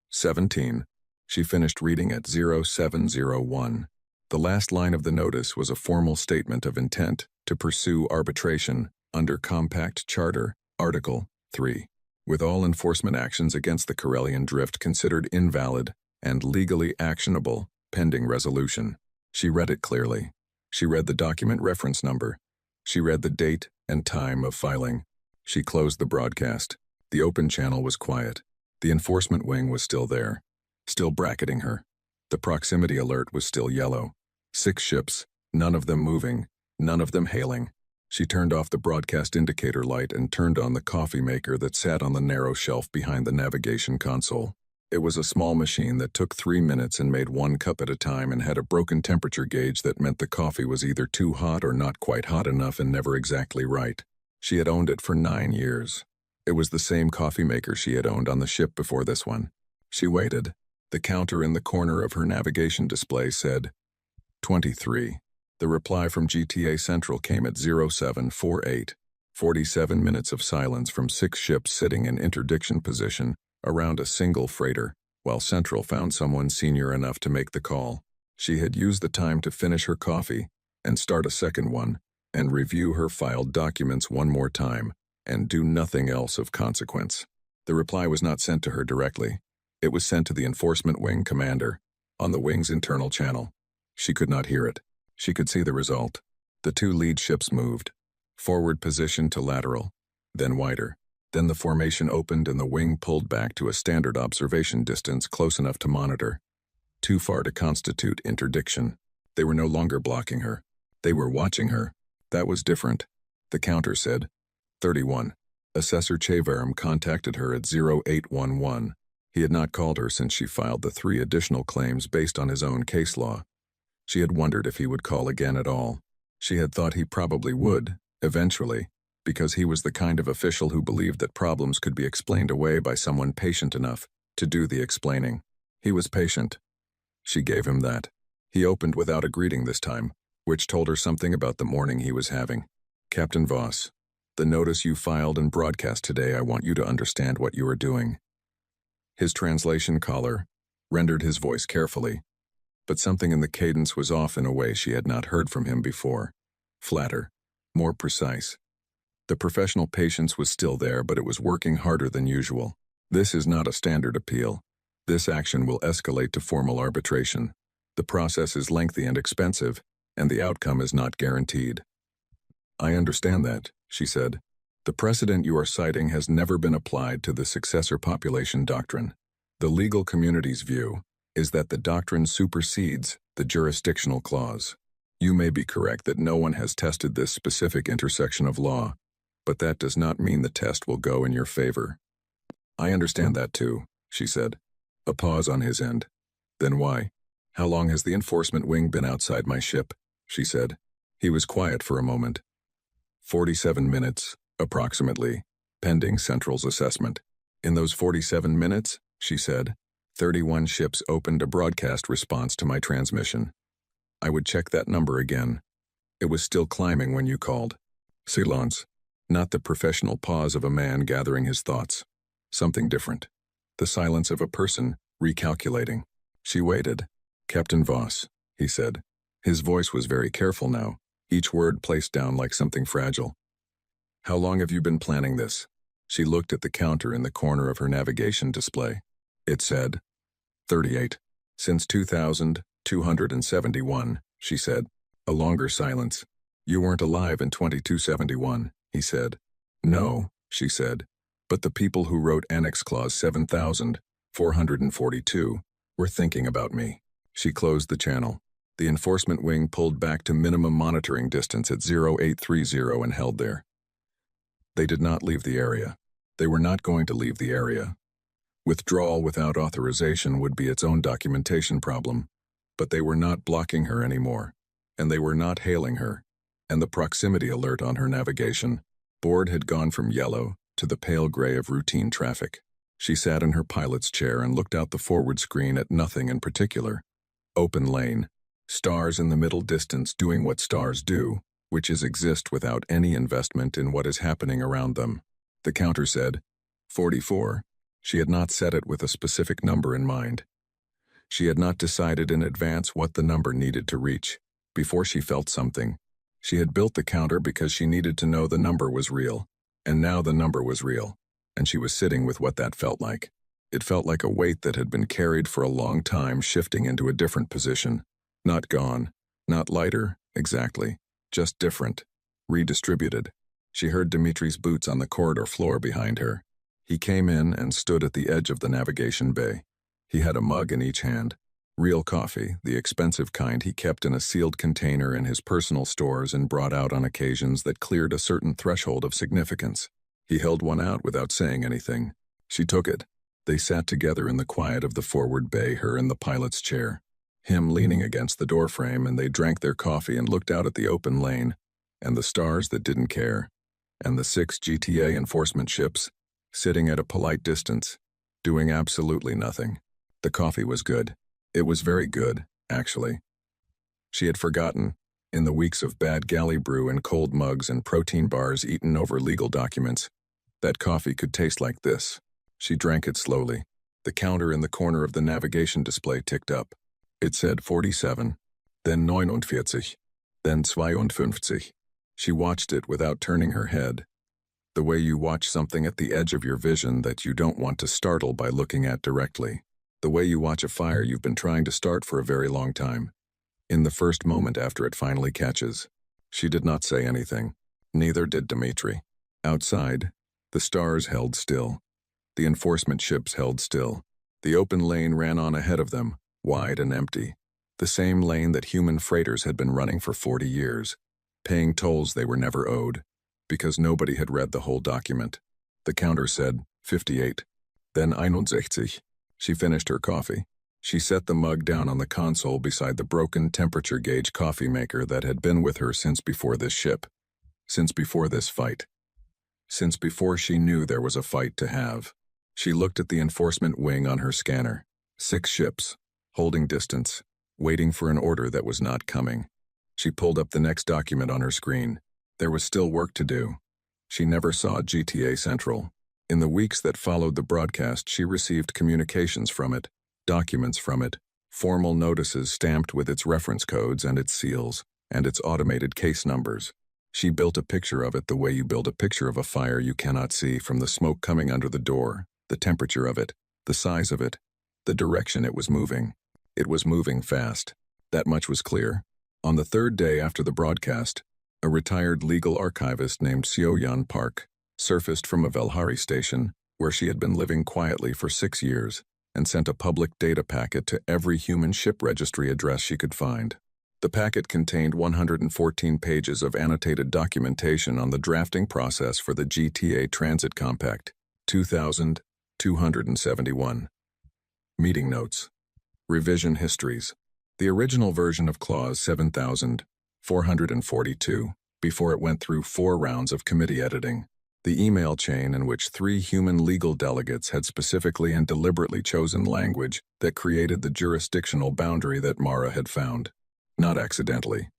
17. She finished reading at 0701. The last line of the notice was a formal statement of intent to pursue arbitration under Compact Charter, Article 3, with all enforcement actions against the Corellian Drift considered invalid and legally actionable pending resolution. She read it clearly. She read the document reference number. She read the date and time of filing. She closed the broadcast. The open channel was quiet. The enforcement wing was still there, still bracketing her. The proximity alert was still yellow. 6 ships, none of them moving, none of them hailing. She turned off the broadcast indicator light and turned on the coffee maker that sat on the narrow shelf behind the navigation console. It was a small machine that took 3 minutes and made 1 cup at a time and had a broken temperature gauge that meant the coffee was either too hot or not quite hot enough and never exactly right. She had owned it for 9 years. It was the same coffee maker she had owned on the ship before this one. She waited. The counter in the corner of her navigation display said, 23. The reply from GTA Central came at 0748. 47 minutes of silence from 6 ships sitting in interdiction position around a single freighter, while Central found someone senior enough to make the call. She had used the time to finish her coffee and start a second one and review her filed documents one more time and do nothing else of consequence. The reply was not sent to her directly. It was sent to the enforcement wing commander on the wing's internal channel. She could not hear it. She could see the result. The 2 lead ships moved. Forward position to lateral, then wider. Then the formation opened and the wing pulled back to a standard observation distance close enough to monitor. Too far to constitute interdiction. They were no longer blocking her. They were watching her. That was different. The counter said, 31. Assessor Cheverum contacted her at 0811. He had not called her since she filed the 3 additional claims based on his own case law. She had wondered if he would call again at all. She had thought he probably would, eventually, because he was the kind of official who believed that problems could be explained away by someone patient enough to do the explaining. He was patient. She gave him that. He opened without a greeting this time, which told her something about the morning he was having. Captain Voss, the notice you filed and broadcast today, I want you to understand what you are doing. His translation caller rendered his voice carefully, but something in the cadence was off in a way she had not heard from him before. Flatter, more precise. The professional patience was still there, but it was working harder than usual. This is not a standard appeal. This action will escalate to formal arbitration. The process is lengthy and expensive, and the outcome is not guaranteed. I understand that, she said. The precedent you are citing has never been applied to the successor population doctrine. The legal community's view is that the doctrine supersedes the jurisdictional clause. You may be correct that no one has tested this specific intersection of law, but that does not mean the test will go in your favor. I understand that too, she said. A pause on his end. Then why? How long has the enforcement wing been outside my ship? She said. He was quiet for a moment. 47 minutes, approximately, pending Central's assessment. In those 47 minutes, she said, 31 ships opened a broadcast response to my transmission. I would check that number again. It was still climbing when you called. Silence. Not the professional pause of a man gathering his thoughts. Something different. The silence of a person recalculating. She waited. Captain Voss, he said. His voice was very careful now, each word placed down like something fragile. How long have you been planning this? She looked at the counter in the corner of her navigation display. It said, 38. Since 2271, she said. A longer silence. You weren't alive in 2271, he said. No, she said. But the people who wrote Annex Clause 7442 were thinking about me. She closed the channel. The enforcement wing pulled back to minimum monitoring distance at 0830 and held there. They did not leave the area. They were not going to leave the area. Withdrawal without authorization would be its own documentation problem, but they were not blocking her anymore, and they were not hailing her, and the proximity alert on her navigation board had gone from yellow to the pale gray of routine traffic. She sat in her pilot's chair and looked out the forward screen at nothing in particular. Open lane. Stars in the middle distance doing what stars do, which is exist without any investment in what is happening around them. The counter said, 44. She had not set it with a specific number in mind. She had not decided in advance what the number needed to reach. Before she felt something. She had built the counter because she needed to know the number was real. And now the number was real. And she was sitting with what that felt like. It felt like a weight that had been carried for a long time shifting into a different position. Not gone. Not lighter, exactly. Just different. Redistributed. She heard Dimitri's boots on the corridor floor behind her. He came in and stood at the edge of the navigation bay. He had a mug in each hand. Real coffee, the expensive kind he kept in a sealed container in his personal stores and brought out on occasions that cleared a certain threshold of significance. He held one out without saying anything. She took it. They sat together in the quiet of the forward bay, her in the pilot's chair, him leaning against the doorframe, and they drank their coffee and looked out at the open lane, and the stars that didn't care, and the 6 GTA enforcement ships, sitting at a polite distance, doing absolutely nothing. The coffee was good. It was very good, actually. She had forgotten, in the weeks of bad galley brew and cold mugs and protein bars eaten over legal documents, that coffee could taste like this. She drank it slowly. The counter in the corner of the navigation display ticked up. It said 47, then 49, then 52. She watched it without turning her head, the way you watch something at the edge of your vision that you don't want to startle by looking at directly. The way you watch a fire you've been trying to start for a very long time. In the first moment after it finally catches. She did not say anything. Neither did Dmitri. Outside, the stars held still. The enforcement ships held still. The open lane ran on ahead of them, wide and empty. The same lane that human freighters had been running for 40 years, paying tolls they were never owed, because nobody had read the whole document. The counter said 58, then 61. She finished her coffee. She set the mug down on the console beside the broken temperature gauge coffee maker that had been with her since before this ship, since before this fight, since before she knew there was a fight to have. She looked at the enforcement wing on her scanner. 6 ships, holding distance, waiting for an order that was not coming. She pulled up the next document on her screen. There was still work to do. She never saw GTA Central. In the weeks that followed the broadcast, she received communications from it, documents from it, formal notices stamped with its reference codes and its seals, and its automated case numbers. She built a picture of it the way you build a picture of a fire you cannot see, from the smoke coming under the door, the temperature of it, the size of it, the direction it was moving. It was moving fast. That much was clear. On the 3rd day after the broadcast, a retired legal archivist named Seo-Yun Park surfaced from a Velhari station, where she had been living quietly for 6 years, and sent a public data packet to every human ship registry address she could find. The packet contained 114 pages of annotated documentation on the drafting process for the GTA Transit Compact, 2271. Meeting notes. Revision histories. The original version of Clause 7442, before it went through 4 rounds of committee editing. The email chain in which 3 human legal delegates had specifically and deliberately chosen language that created the jurisdictional boundary that Mara had found. Not accidentally.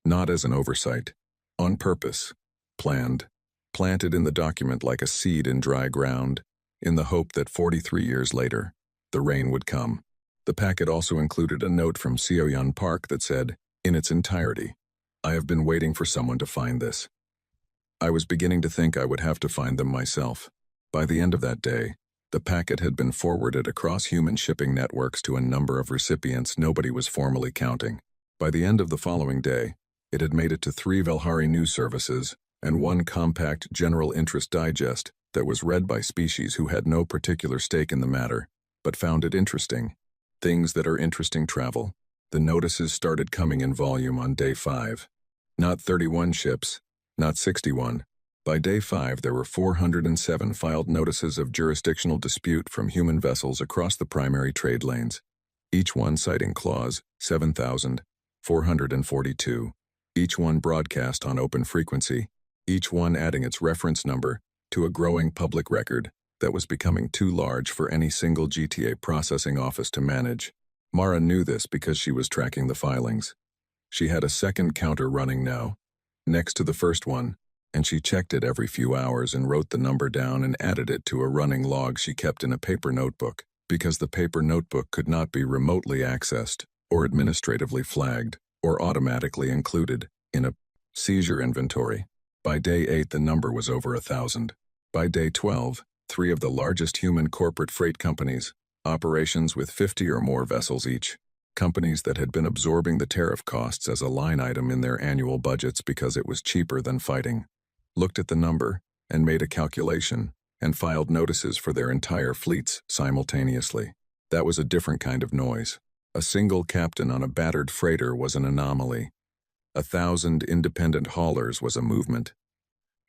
Not as an oversight. On purpose. Planned. Planted in the document like a seed in dry ground, in the hope that 43 years later, the rain would come. The packet also included a note from Seo-Yun Park that said, in its entirety, "I have been waiting for someone to find this." I was beginning to think I would have to find them myself. By the end of that day, the packet had been forwarded across human shipping networks to a number of recipients nobody was formally counting. By the end of the following day, it had made it to 3 Velhari news services and 1 compact general interest digest that was read by species who had no particular stake in the matter, but found it interesting. Things that are interesting travel. The notices started coming in volume on day 5. Not 31 ships, not 61. By day 5, there were 407 filed notices of jurisdictional dispute from human vessels across the primary trade lanes, each one citing Clause 7442, each one broadcast on open frequency, each one adding its reference number to a growing public record that was becoming too large for any single GTA processing office to manage. Mara knew this because she was tracking the filings. She had a second counter running now, next to the first one, and she checked it every few hours and wrote the number down and added it to a running log she kept in a paper notebook, because the paper notebook could not be remotely accessed, or administratively flagged, or automatically included in a seizure inventory. By day 8, the number was over 1,000. By day 12, 3 of the largest human corporate freight companies, operations with 50 or more vessels each, companies that had been absorbing the tariff costs as a line item in their annual budgets because it was cheaper than fighting, looked at the number and made a calculation and filed notices for their entire fleets simultaneously. That was a different kind of noise. A single captain on a battered freighter was an anomaly. 1,000 independent haulers was a movement.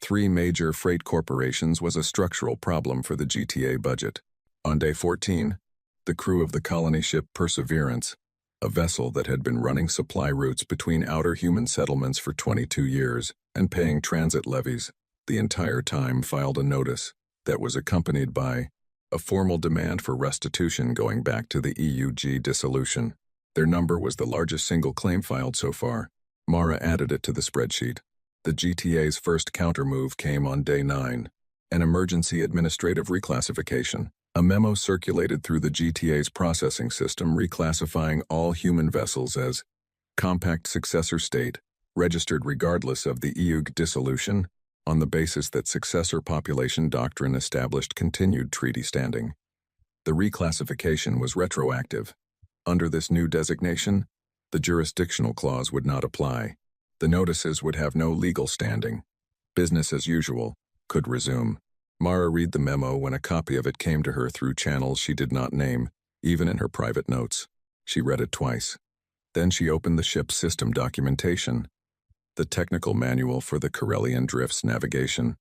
3 major freight corporations was a structural problem for the GTA budget. On day 14, the crew of the colony ship Perseverance, a vessel that had been running supply routes between outer human settlements for 22 years and paying transit levies the entire time, filed a notice that was accompanied by a formal demand for restitution going back to the EUG dissolution. Their number was the largest single claim filed so far. Mara added it to the spreadsheet. The GTA's first countermove came on day 9, an emergency administrative reclassification. A memo circulated through the GTA's processing system reclassifying all human vessels as compact successor state, registered regardless of the EUG dissolution, on the basis that successor population doctrine established continued treaty standing. The reclassification was retroactive. Under this new designation, the jurisdictional clause would not apply. The notices would have no legal standing. Business as usual could resume. Mara read the memo when a copy of it came to her through channels she did not name, even in her private notes. She read it twice. Then she opened the ship's system documentation, the technical manual for the Corellian Drift's navigation.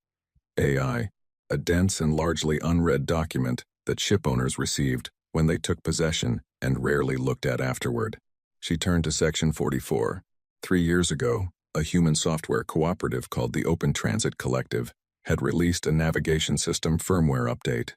AI, a dense and largely unread document that ship owners received when they took possession and rarely looked at afterward. She turned to section 44. 3 years ago, a human software cooperative called the Open Transit Collective had released a navigation system firmware update.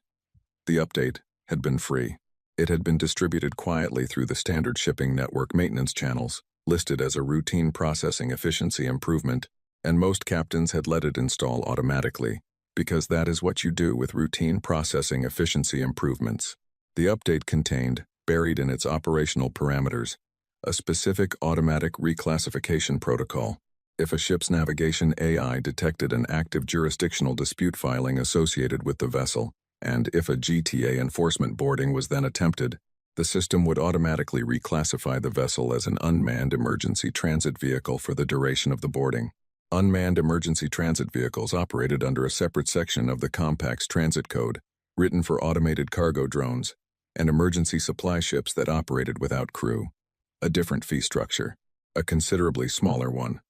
The update had been free. It had been distributed quietly through the standard shipping network maintenance channels, listed as a routine processing efficiency improvement, and most captains had let it install automatically, because that is what you do with routine processing efficiency improvements. The update contained, buried in its operational parameters, a specific automatic reclassification protocol. If a ship's navigation AI detected an active jurisdictional dispute filing associated with the vessel, and if a GTA enforcement boarding was then attempted, the system would automatically reclassify the vessel as an unmanned emergency transit vehicle for the duration of the boarding. Unmanned emergency transit vehicles operated under a separate section of the Compact's Transit Code, written for automated cargo drones, and emergency supply ships that operated without crew. A different fee structure, a considerably smaller one.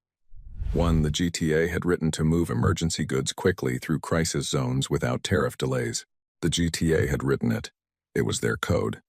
One the GTA had written to move emergency goods quickly through crisis zones without tariff delays. The GTA had written it. It was their code.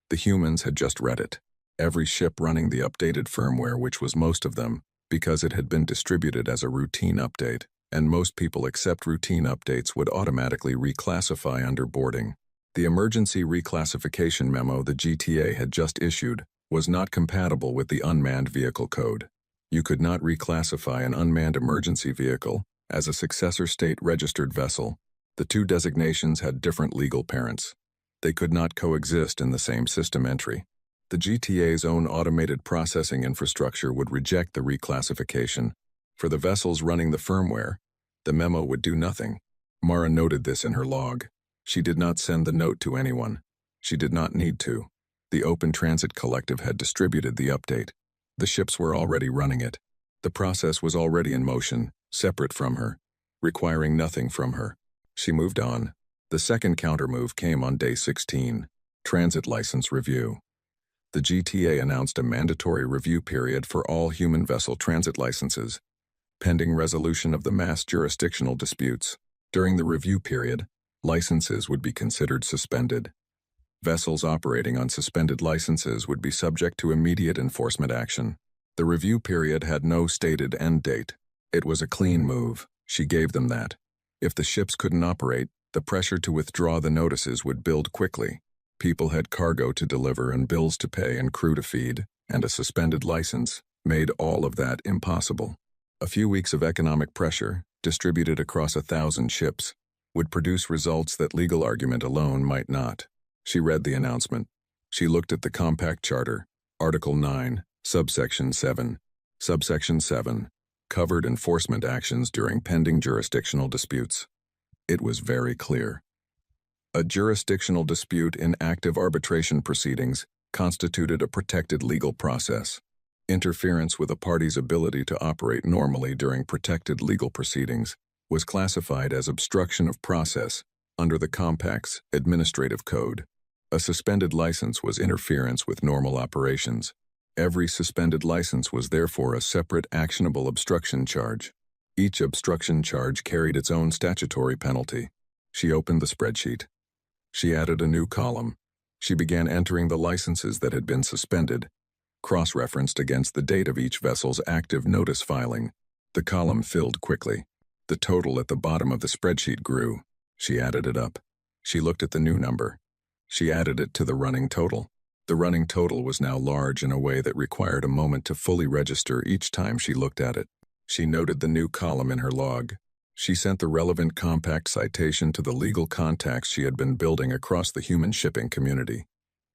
The humans had just read it. Every ship running the updated firmware, which was most of them, because it had been distributed as a routine update, and most people accept routine updates, would automatically reclassify under boarding. The emergency reclassification memo the GTA had just issued was not compatible with the unmanned vehicle code. You could not reclassify an unmanned emergency vehicle as a successor state registered vessel. The two designations had different legal parents. They could not coexist in the same system entry. The GTA's own automated processing infrastructure would reject the reclassification. For the vessels running the firmware, the memo would do nothing. Mara noted this in her log. She did not send the note to anyone. She did not need to. The Open Transit Collective had distributed the update. The ships were already running it. The process was already in motion, separate from her, requiring nothing from her. She moved on. The second countermove came on day 16, transit license review. The GTA announced a mandatory review period for all human vessel transit licenses, pending resolution of the mass jurisdictional disputes. During the review period, licenses would be considered suspended. Vessels operating on suspended licenses would be subject to immediate enforcement action. The review period had no stated end date. It was a clean move. She gave them that. If the ships couldn't operate, the pressure to withdraw the notices would build quickly. People had cargo to deliver and bills to pay and crew to feed, and a suspended license made all of that impossible. A few weeks of economic pressure, distributed across 1,000 ships, would produce results that legal argument alone might not. She read the announcement. She looked at the Compact Charter, Article 9, Subsection 7. Subsection 7 covered enforcement actions during pending jurisdictional disputes. It was very clear. A jurisdictional dispute in active arbitration proceedings constituted a protected legal process. Interference with a party's ability to operate normally during protected legal proceedings was classified as obstruction of process under the Compact's administrative code. A suspended license was interference with normal operations. Every suspended license was therefore a separate actionable obstruction charge. Each obstruction charge carried its own statutory penalty. She opened the spreadsheet. She added a new column. She began entering the licenses that had been suspended, cross-referenced against the date of each vessel's active notice filing. The column filled quickly. The total at the bottom of the spreadsheet grew. She added it up. She looked at the new number. She added it to the running total. The running total was now large in a way that required a moment to fully register each time she looked at it. She noted the new column in her log. She sent the relevant compact citation to the legal contacts she had been building across the human shipping community.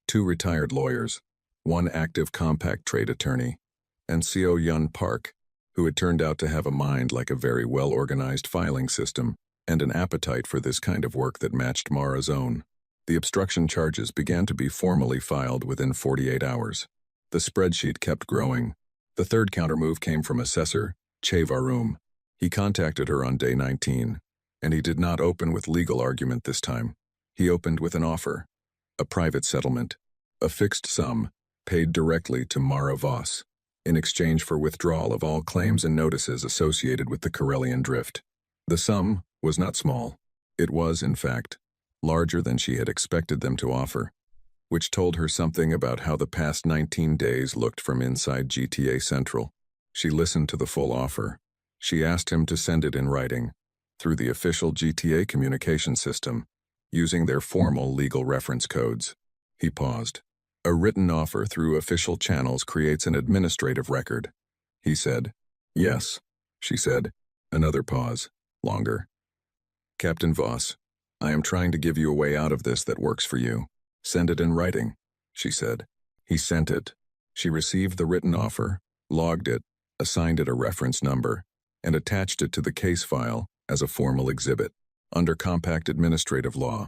2 retired lawyers, 1 active compact trade attorney, and Seo Yun Park, who had turned out to have a mind like a very well-organized filing system and an appetite for this kind of work that matched Mara's own. The obstruction charges began to be formally filed within 48 hours. The spreadsheet kept growing. The third countermove came from Assessor Che Varum. He contacted her on day 19, and he did not open with legal argument this time. He opened with an offer, a private settlement, a fixed sum, paid directly to Mara Voss, in exchange for withdrawal of all claims and notices associated with the Karelian Drift. The sum was not small. It was, in fact, larger than she had expected them to offer, which told her something about how the past 19 days looked from inside GTA Central. She listened to the full offer. She asked him to send it in writing, through the official GTA communication system, using their formal legal reference codes. He paused. A written offer through official channels creates an administrative record. He said, "Yes," she said. Another pause, longer. "Captain Voss, I am trying to give you a way out of this that works for you. Send it in writing," she said. He sent it. She received the written offer, logged it, assigned it a reference number, and attached it to the case file as a formal exhibit. Under compact administrative law,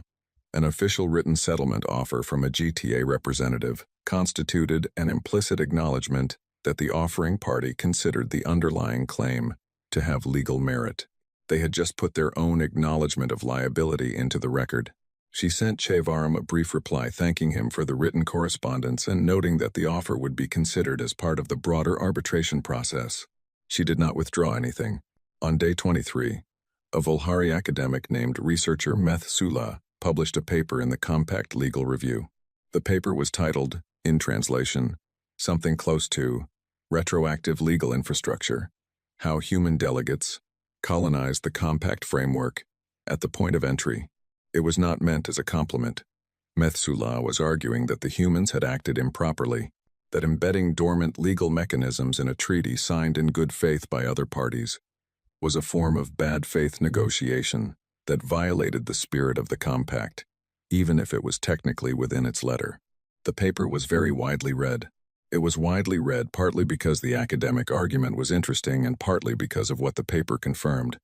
an official written settlement offer from a GTA representative constituted an implicit acknowledgement that the offering party considered the underlying claim to have legal merit. They had just put their own acknowledgement of liability into the record. She sent Che Varum a brief reply thanking him for the written correspondence and noting that the offer would be considered as part of the broader arbitration process. She did not withdraw anything. On day 23, a Volhari academic named researcher Meth Sula published a paper in the Compact Legal Review. The paper was titled, in translation, something close to Retroactive Legal Infrastructure: How Human Delegates Colonized the Compact Framework at the Point of Entry. It was not meant as a compliment. Methsula was arguing that the humans had acted improperly, that embedding dormant legal mechanisms in a treaty signed in good faith by other parties was a form of bad faith negotiation that violated the spirit of the compact, even if it was technically within its letter. The paper was very widely read. It was widely read partly because the academic argument was interesting and partly because of what the paper confirmed,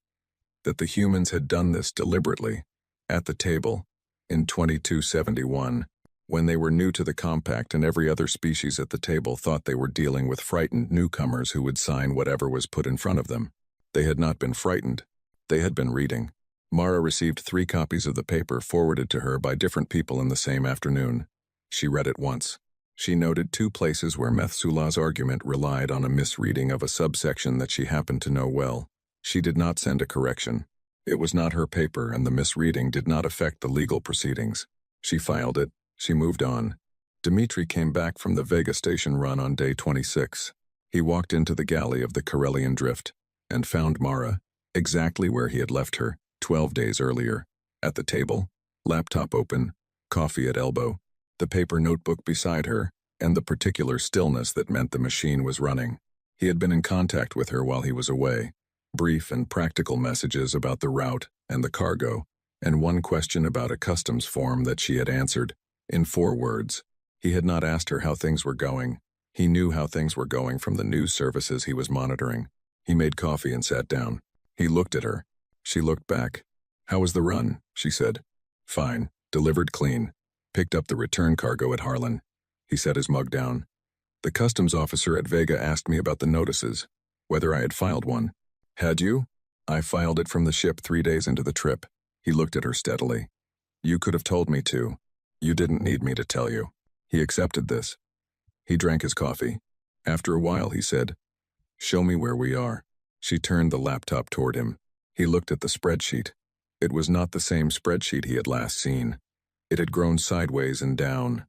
that the humans had done this deliberately, at the table, in 2271, when they were new to the compact and every other species at the table thought they were dealing with frightened newcomers who would sign whatever was put in front of them. They had not been frightened. They had been reading. Mara received 3 copies of the paper forwarded to her by different people in the same afternoon. She read it once. She noted 2 places where Methsula's argument relied on a misreading of a subsection that she happened to know well. She did not send a correction. It was not her paper, and the misreading did not affect the legal proceedings. She filed it. She moved on. Dmitri came back from the Vega station run on day 26. He walked into the galley of the Karelian Drift and found Mara, exactly where he had left her, 12 days earlier, at the table, laptop open, coffee at elbow, the paper notebook beside her, and the particular stillness that meant the machine was running. He had been in contact with her while he was away, brief and practical messages about the route and the cargo, and 1 question about a customs form that she had answered, in 4 words. He had not asked her how things were going. He knew how things were going from the news services he was monitoring. He made coffee and sat down. He looked at her. She looked back. "How was the run?" she said. "Fine. Delivered clean. Picked up the return cargo at Harlan." He set his mug down. "The customs officer at Vega asked me about the notices, whether I had filed one." "Had you?" "I filed it from the ship 3 days into the trip." He looked at her steadily. "You could have told me to." You didn't need me to tell you. He accepted this. He drank his coffee. After a while, he said, "Show me where we are." She turned the laptop toward him. He looked at the spreadsheet. It was not the same spreadsheet he had last seen. It had grown sideways and down.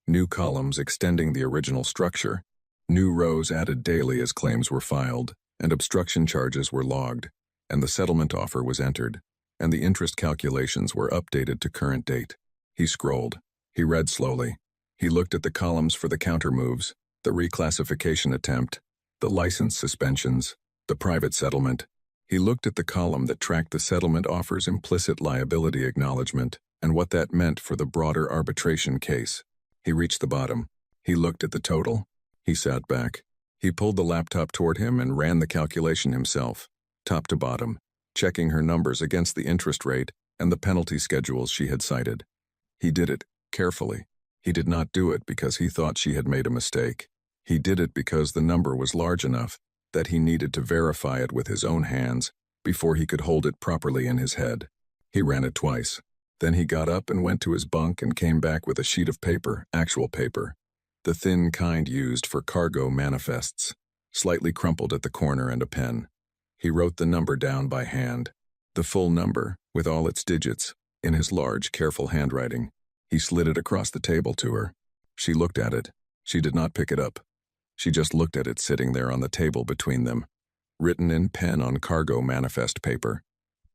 New columns extending the original structure. New rows added daily as claims were filed, and obstruction charges were logged, and the settlement offer was entered, and the interest calculations were updated to current date. He scrolled. He read slowly. He looked at the columns for the countermoves, the reclassification attempt, the license suspensions, the private settlement. He looked at the column that tracked the settlement offer's implicit liability acknowledgement and what that meant for the broader arbitration case. He reached the bottom. He looked at the total. He sat back. He pulled the laptop toward him and ran the calculation himself, top to bottom, checking her numbers against the interest rate and the penalty schedules she had cited. He did it carefully. He did not do it because he thought she had made a mistake. He did it because the number was large enough that he needed to verify it with his own hands before he could hold it properly in his head. He ran it twice. Then he got up and went to his bunk and came back with a sheet of paper, actual paper, the thin kind used for cargo manifests, slightly crumpled at the corner, and a pen. He wrote the number down by hand, the full number, with all its digits, in his large, careful handwriting. He slid it across the table to her. She looked at it. She did not pick it up. She just looked at it sitting there on the table between them, written in pen on cargo manifest paper.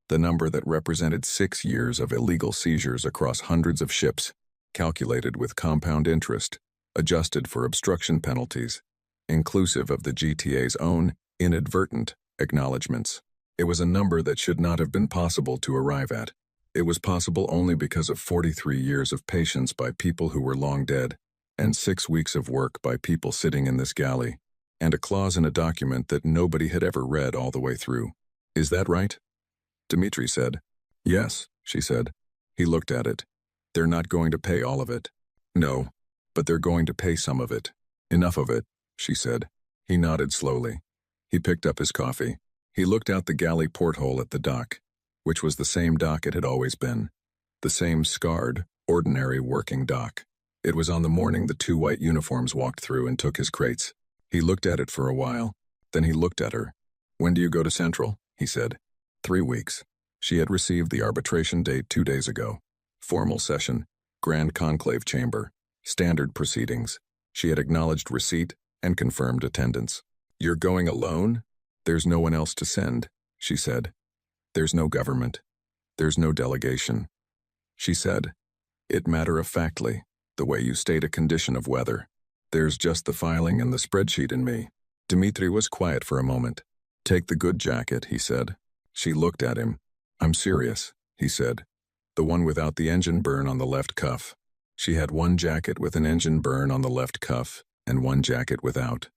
The number that represented 6 years of illegal seizures across hundreds of ships, calculated with compound interest, adjusted for obstruction penalties, inclusive of the GTA's own inadvertent acknowledgments. It was a number that should not have been possible to arrive at. It was possible only because of 43 years of patience by people who were long dead, and 6 weeks of work by people sitting in this galley, and a clause in a document that nobody had ever read all the way through. Is that right? Dmitri said. Yes, she said. He looked at it. They're not going to pay all of it. No, but they're going to pay some of it. Enough of it, she said. He nodded slowly. He picked up his coffee. He looked out the galley porthole at the dock, which was the same dock it had always been. The same scarred, ordinary working dock. It was on the morning the 2 white uniforms walked through and took his crates. He looked at it for a while. Then he looked at her. When do you go to Central? He said. 3 weeks. She had received the arbitration date 2 days ago. Formal session, grand conclave chamber, standard proceedings. She had acknowledged receipt and confirmed attendance. You're going alone? There's no one else to send, she said. There's no government. There's no delegation. She said, it matter-of-factly, the way you state a condition of weather. There's just the filing and the spreadsheet in me. Dmitri was quiet for a moment. Take the good jacket, he said. She looked at him. I'm serious, he said. The one without the engine burn on the left cuff. She had one jacket with an engine burn on the left cuff, and one jacket without.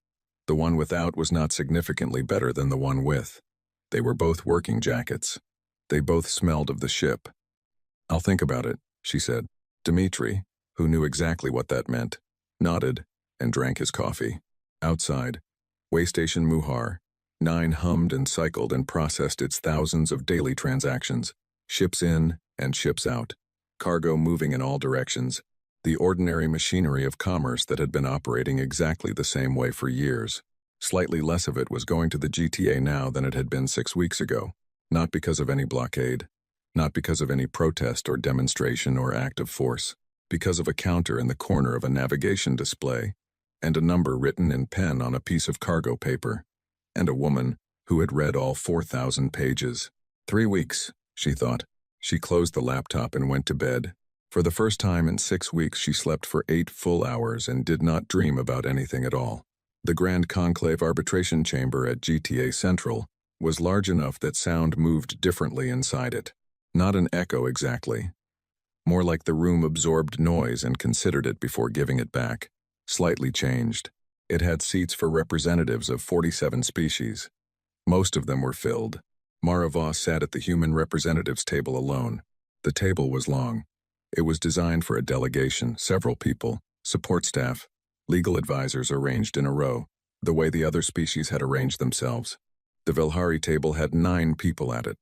The one without was not significantly better than the one with. They were both working jackets. They both smelled of the ship. I'll think about it, she said. Dmitri, who knew exactly what that meant, nodded and drank his coffee. Outside, Waystation Muhar, 9 hummed and cycled and processed its thousands of daily transactions, ships in and ships out, cargo moving in all directions, the ordinary machinery of commerce that had been operating exactly the same way for years. Slightly less of it was going to the GTA now than it had been 6 weeks ago, not because of any blockade, not because of any protest or demonstration or act of force, because of a counter in the corner of a navigation display, and a number written in pen on a piece of cargo paper, and a woman who had read all 4,000 pages. 3 weeks, she thought. She closed the laptop and went to bed. For the first time in 6 weeks, she slept for 8 full hours and did not dream about anything at all. The Grand Conclave Arbitration Chamber at GTA Central was large enough that sound moved differently inside it. Not an echo exactly. More like the room absorbed noise and considered it before giving it back. Slightly changed. It had seats for representatives of 47 species. Most of them were filled. Mara Voss sat at the human representatives table alone. The table was long. It was designed for a delegation, several people, support staff, legal advisors arranged in a row, the way the other species had arranged themselves. The Vilhari table had 9 people at it.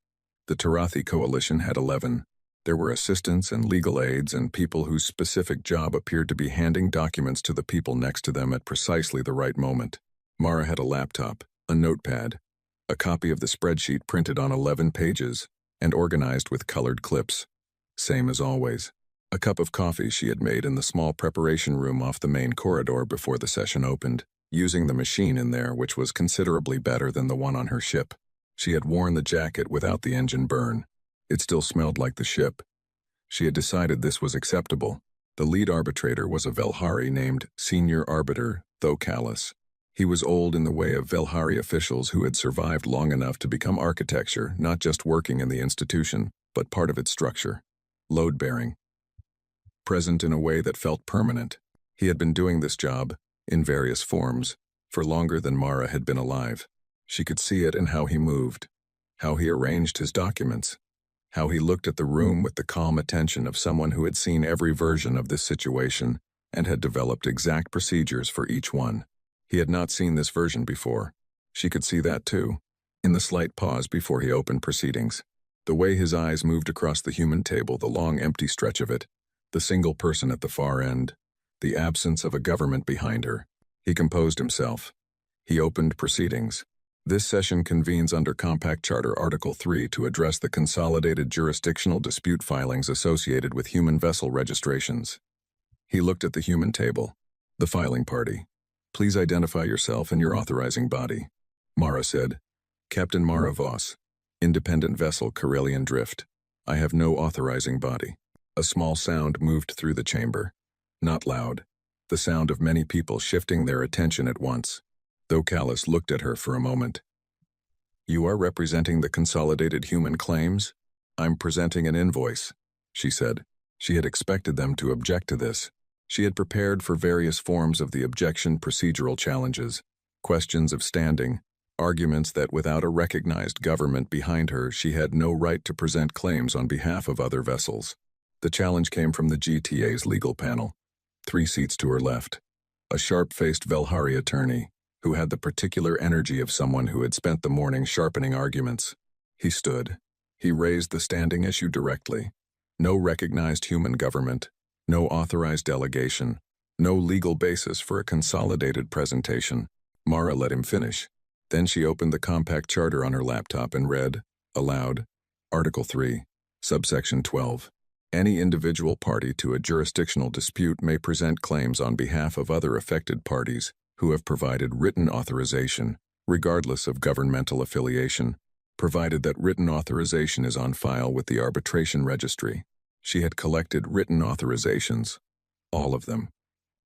The Tarathi coalition had 11. There were assistants and legal aides and people whose specific job appeared to be handing documents to the people next to them at precisely the right moment. Mara had a laptop, a notepad, a copy of the spreadsheet printed on 11 pages and organized with colored clips. Same as always. A cup of coffee she had made in the small preparation room off the main corridor before the session opened, using the machine in there, which was considerably better than the one on her ship. She had worn the jacket without the engine burn. It still smelled like the ship. She had decided this was acceptable. The lead arbitrator was a Velhari named Senior Arbiter Thokalis. He was old in the way of Velhari officials who had survived long enough to become architecture, not just working in the institution, but part of its structure. Load-bearing. Present in a way that felt permanent. He had been doing this job, in various forms, for longer than Mara had been alive. She could see it in how he moved, how he arranged his documents, how he looked at the room with the calm attention of someone who had seen every version of this situation and had developed exact procedures for each one. He had not seen this version before. She could see that too, in the slight pause before he opened proceedings. The way his eyes moved across the human table, the long empty stretch of it, the single person at the far end, the absence of a government behind her. He composed himself. He opened proceedings. This session convenes under Compact Charter Article 3 to address the consolidated jurisdictional dispute filings associated with human vessel registrations. He looked at the human table. The filing party. Please identify yourself and your authorizing body. Mara said. Captain Mara Voss. Independent vessel Karelian Drift. I have no authorizing body. A small sound moved through the chamber. Not loud. The sound of many people shifting their attention at once. Thokalis looked at her for a moment. You are representing the consolidated human claims? I'm presenting an invoice, she said. She had expected them to object to this. She had prepared for various forms of the objection procedural challenges, questions of standing, arguments that without a recognized government behind her, she had no right to present claims on behalf of other vessels. The challenge came from the GTA's legal panel. 3 seats to her left. A sharp-faced Velhari attorney, who had the particular energy of someone who had spent the morning sharpening arguments. He stood. He raised the standing issue directly. No recognized human government, no authorized delegation, no legal basis for a consolidated presentation. Mara let him finish. Then she opened the compact charter on her laptop and read, aloud, Article 3, subsection 12. Any individual party to a jurisdictional dispute may present claims on behalf of other affected parties who have provided written authorization, regardless of governmental affiliation, provided that written authorization is on file with the arbitration registry. She had collected written authorizations, all of them.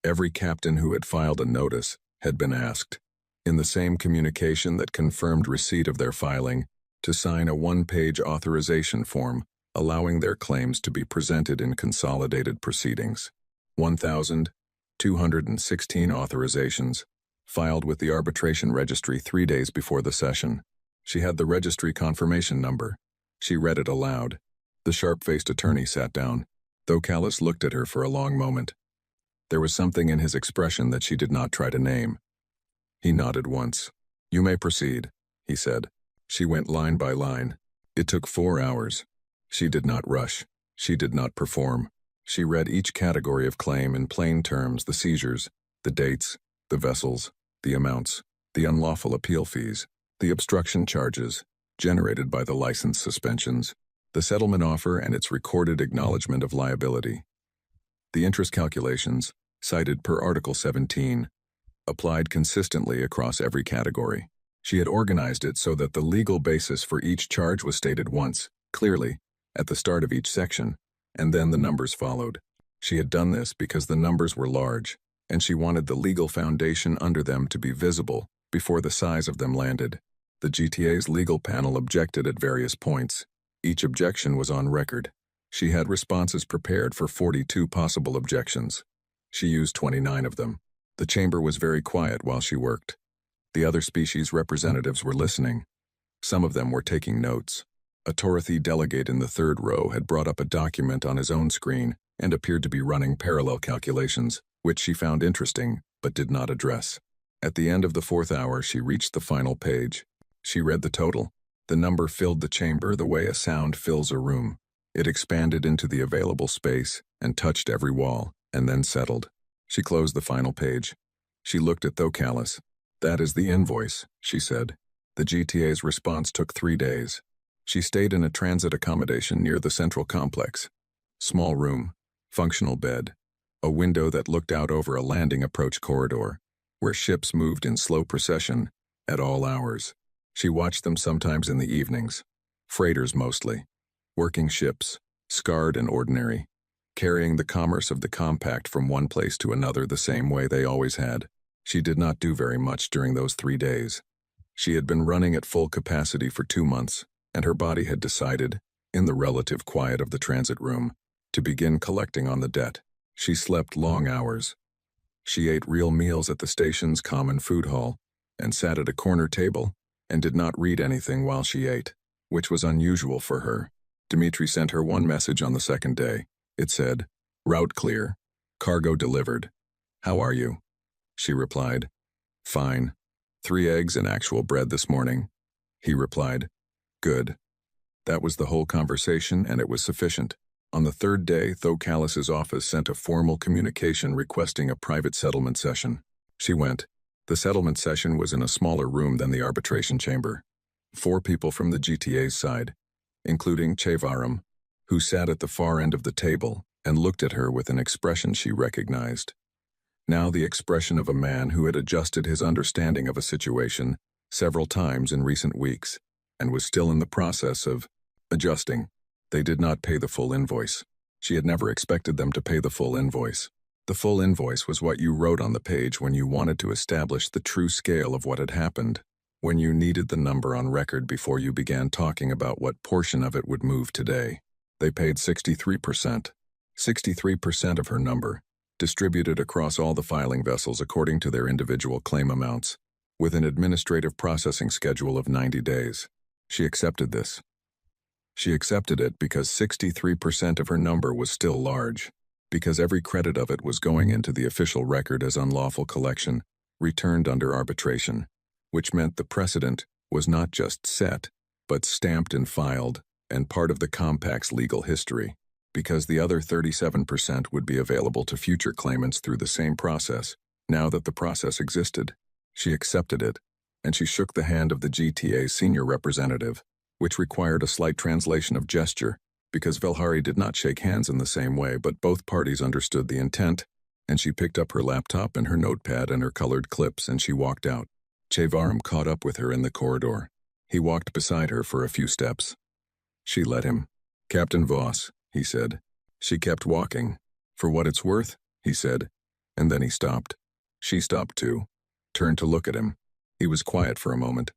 Every captain who had filed a notice had been asked, in the same communication that confirmed receipt of their filing, to sign a 1-page authorization form allowing their claims to be presented in consolidated proceedings. 1,216 authorizations, filed with the arbitration registry 3 days before the session. She had the registry confirmation number. She read it aloud. The sharp-faced attorney sat down. Thokalis looked at her for a long moment. There was something in his expression that she did not try to name. He nodded once. You may proceed, he said. She went line by line. It took 4 hours. She did not rush. She did not perform. She read each category of claim in plain terms, the seizures, the dates, the vessels, the amounts, the unlawful appeal fees, the obstruction charges generated by the license suspensions, the settlement offer and its recorded acknowledgement of liability, the interest calculations, cited per Article 17, applied consistently across every category. She had organized it so that the legal basis for each charge was stated once, clearly, at the start of each section, and then the numbers followed. She had done this because the numbers were large, and she wanted the legal foundation under them to be visible before the size of them landed. The GTA's legal panel objected at various points. Each objection was on record. She had responses prepared for 42 possible objections. She used 29 of them. The chamber was very quiet while she worked. The other species representatives were listening. Some of them were taking notes. A Torathi delegate in the 3rd row had brought up a document on his own screen and appeared to be running parallel calculations, which she found interesting but did not address. At the end of the 4th hour, she reached the final page. She read the total. The number filled the chamber the way a sound fills a room. It expanded into the available space and touched every wall, and then settled. She closed the final page. She looked at Thocalis. "That is the invoice," she said. The GTA's response took 3 days. She stayed in a transit accommodation near the central complex. Small room, functional bed, a window that looked out over a landing approach corridor, where ships moved in slow procession at all hours. She watched them sometimes in the evenings. Freighters mostly. Working ships, scarred and ordinary, carrying the commerce of the compact from one place to another the same way they always had. She did not do very much during those 3 days. She had been running at full capacity for 2 months, and her body had decided, in the relative quiet of the transit room, to begin collecting on the debt. She slept long hours. She ate real meals at the station's common food hall, and sat at a corner table, and did not read anything while she ate, which was unusual for her. Dmitri sent her one message on the second day. It said, "Route clear. Cargo delivered. How are you?" She replied, "Fine. 3 eggs and actual bread this morning." He replied, "Good." That was the whole conversation, and it was sufficient. On the 3rd day, Thocalis's office sent a formal communication requesting a private settlement session. She went. The settlement session was in a smaller room than the arbitration chamber. 4 people from the GTA's side, including Chevaram, who sat at the far end of the table and looked at her with an expression she recognized. Now the expression of a man who had adjusted his understanding of a situation several times in recent weeks and was still in the process of adjusting. They did not pay the full invoice. She had never expected them to pay the full invoice. The full invoice was what you wrote on the page when you wanted to establish the true scale of what had happened, when you needed the number on record before you began talking about what portion of it would move today. They paid 63%. 63% of her number, distributed across all the filing vessels according to their individual claim amounts, with an administrative processing schedule of 90 days. She accepted this. She accepted it because 63% of her number was still large, because every credit of it was going into the official record as unlawful collection, returned under arbitration, which meant the precedent was not just set, but stamped and filed, and part of the compact's legal history, because the other 37% would be available to future claimants through the same process, now that the process existed. She accepted it, and she shook the hand of the GTA's senior representative, which required a slight translation of gesture, because Velhari did not shake hands in the same way, but both parties understood the intent, and she picked up her laptop and her notepad and her colored clips, and she walked out. Chevaram caught up with her in the corridor. He walked beside her for a few steps. She let him. "Captain Voss," he said. She kept walking. "For what it's worth," he said, and then he stopped. She stopped too, turned to look at him. He was quiet for a moment.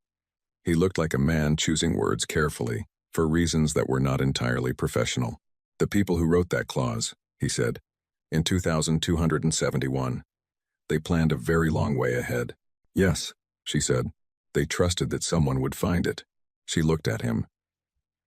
He looked like a man choosing words carefully, for reasons that were not entirely professional. "The people who wrote that clause," he said, "in 2271. They planned a very long way ahead." "Yes," she said. "They trusted that someone would find it." She looked at him.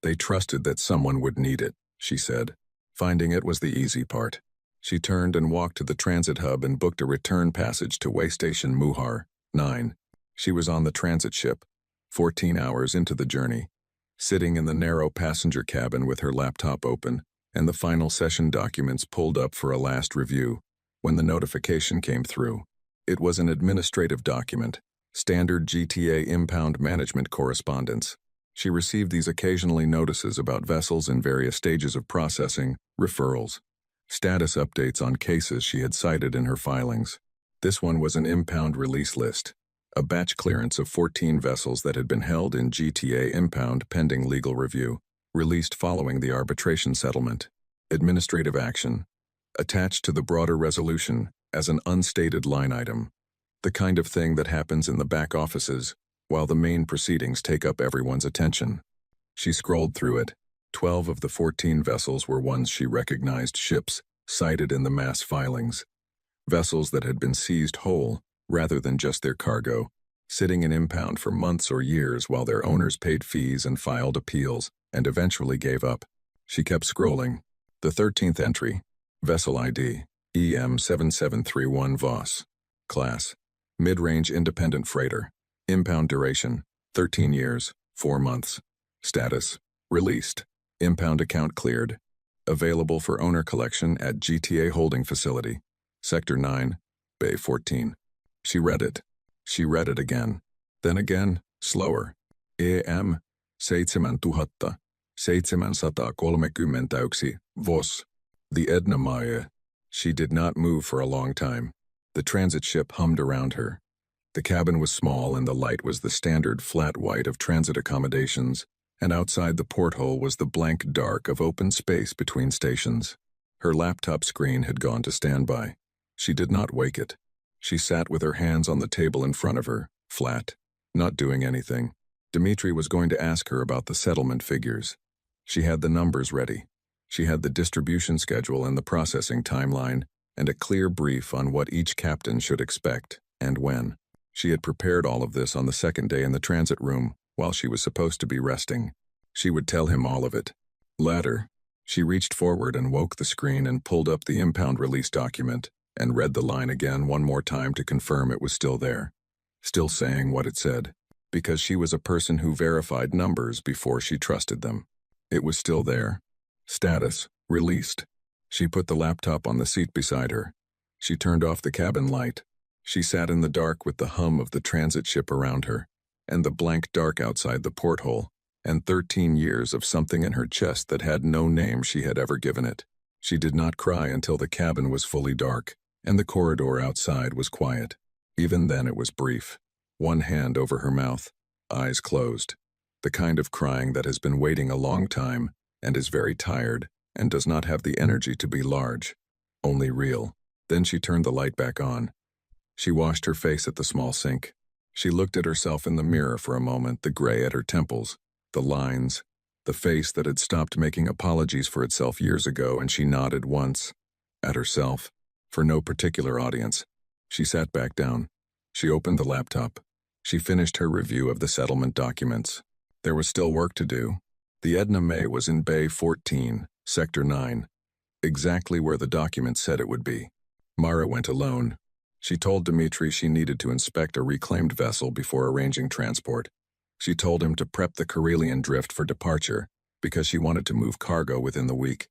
"They trusted that someone would need it," she said. "Finding it was the easy part." She turned and walked to the transit hub and booked a return passage to way station Muhar, 9. She was on the transit ship, 14 hours into the journey, sitting in the narrow passenger cabin with her laptop open and the final session documents pulled up for a last review, when the notification came through. It was an administrative document, standard GTA impound management correspondence. She received these occasionally notices about vessels in various stages of processing, referrals, status updates on cases she had cited in her filings. This one was an impound release list, a batch clearance of 14 vessels that had been held in GTA impound pending legal review, released following the arbitration settlement. Administrative action, attached to the broader resolution as an unstated line item, the kind of thing that happens in the back offices while the main proceedings take up everyone's attention. She scrolled through it. 12 of the 14 vessels were ones she recognized ships cited in the mass filings, vessels that had been seized whole rather than just their cargo, sitting in impound for months or years while their owners paid fees and filed appeals and eventually gave up. She kept scrolling. The 13th entry, vessel ID, EM7731 Voss, class, mid-range independent freighter, impound duration, 13 years, 4 months, status, released, impound account cleared, Available for owner collection at GTA Holding Facility, Sector 9, Bay 14. She read it. She read it again. Then again, slower. EM 7731 VOS. The Edna Maya. She did not move for a long time. The transit ship hummed around her. The cabin was small and the light was the standard flat white of transit accommodations, and outside the porthole was the blank dark of open space between stations. Her laptop screen had gone to standby. She did not wake it. She sat with her hands on the table in front of her, flat, not doing anything. Dmitri was going to ask her about the settlement figures. She had the numbers ready. She had the distribution schedule and the processing timeline, and a clear brief on what each captain should expect, and when. She had prepared all of this on the second day in the transit room, while she was supposed to be resting. She would tell him all of it. Later, she reached forward and woke the screen and pulled up the impound release document, and read the line again one more time to confirm it was still there. Still saying what it said, because she was a person who verified numbers before she trusted them. It was still there. Status, released. She put the laptop on the seat beside her. She turned off the cabin light. She sat in the dark with the hum of the transit ship around her, and the blank dark outside the porthole, and 13 years of something in her chest that had no name she had ever given it. She did not cry until the cabin was fully dark, and the corridor outside was quiet. Even then it was brief. One hand over her mouth, eyes closed. The kind of crying that has been waiting a long time, and is very tired, and does not have the energy to be large. Only real. Then she turned the light back on. She washed her face at the small sink. She looked at herself in the mirror for a moment, the gray at her temples, the lines, the face that had stopped making apologies for itself years ago, and she nodded once. At herself. For no particular audience. She sat back down. She opened the laptop. She finished her review of the settlement documents. There was still work to do. The Edna May was in Bay 14, Sector 9, exactly where the document said it would be. Mara went alone. She told Dmitri she needed to inspect a reclaimed vessel before arranging transport. She told him to prep the Karelian drift for departure because she wanted to move cargo within the week.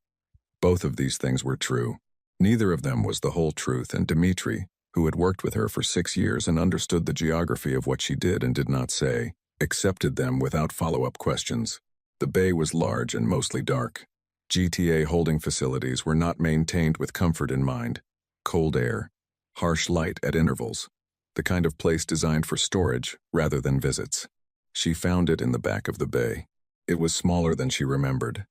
Both of these things were true. Neither of them was the whole truth, and Dmitri, who had worked with her for 6 years and understood the geography of what she did and did not say, accepted them without follow-up questions. The bay was large and mostly dark. GTA holding facilities were not maintained with comfort in mind. Cold air, harsh light at intervals, the kind of place designed for storage rather than visits. She found it in the back of the bay. It was smaller than she remembered.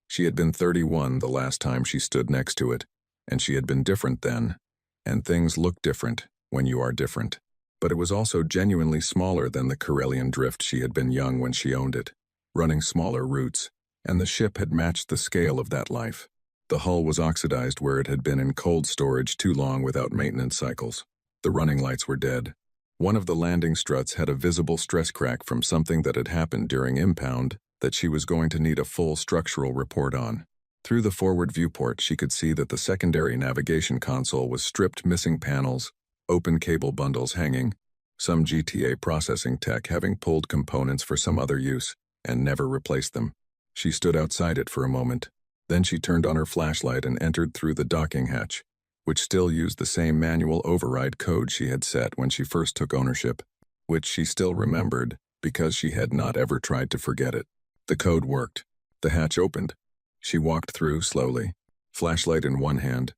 She had been 31 the last time she stood next to it, and she had been different then, and things look different when you are different. But it was also genuinely smaller than the Karelian drift she had been young when she owned it, running smaller routes, and the ship had matched the scale of that life. The hull was oxidized where it had been in cold storage too long without maintenance cycles. The running lights were dead. One of the landing struts had a visible stress crack from something that had happened during impound that she was going to need a full structural report on. Through the forward viewport, she could see that the secondary navigation console was stripped, missing panels, open cable bundles hanging, some GTA processing tech having pulled components for some other use and never replaced them. She stood outside it for a moment. Then she turned on her flashlight and entered through the docking hatch, which still used the same manual override code she had set when she first took ownership, which she still remembered because she had not ever tried to forget it. The code worked. The hatch opened. She walked through slowly, flashlight in one hand,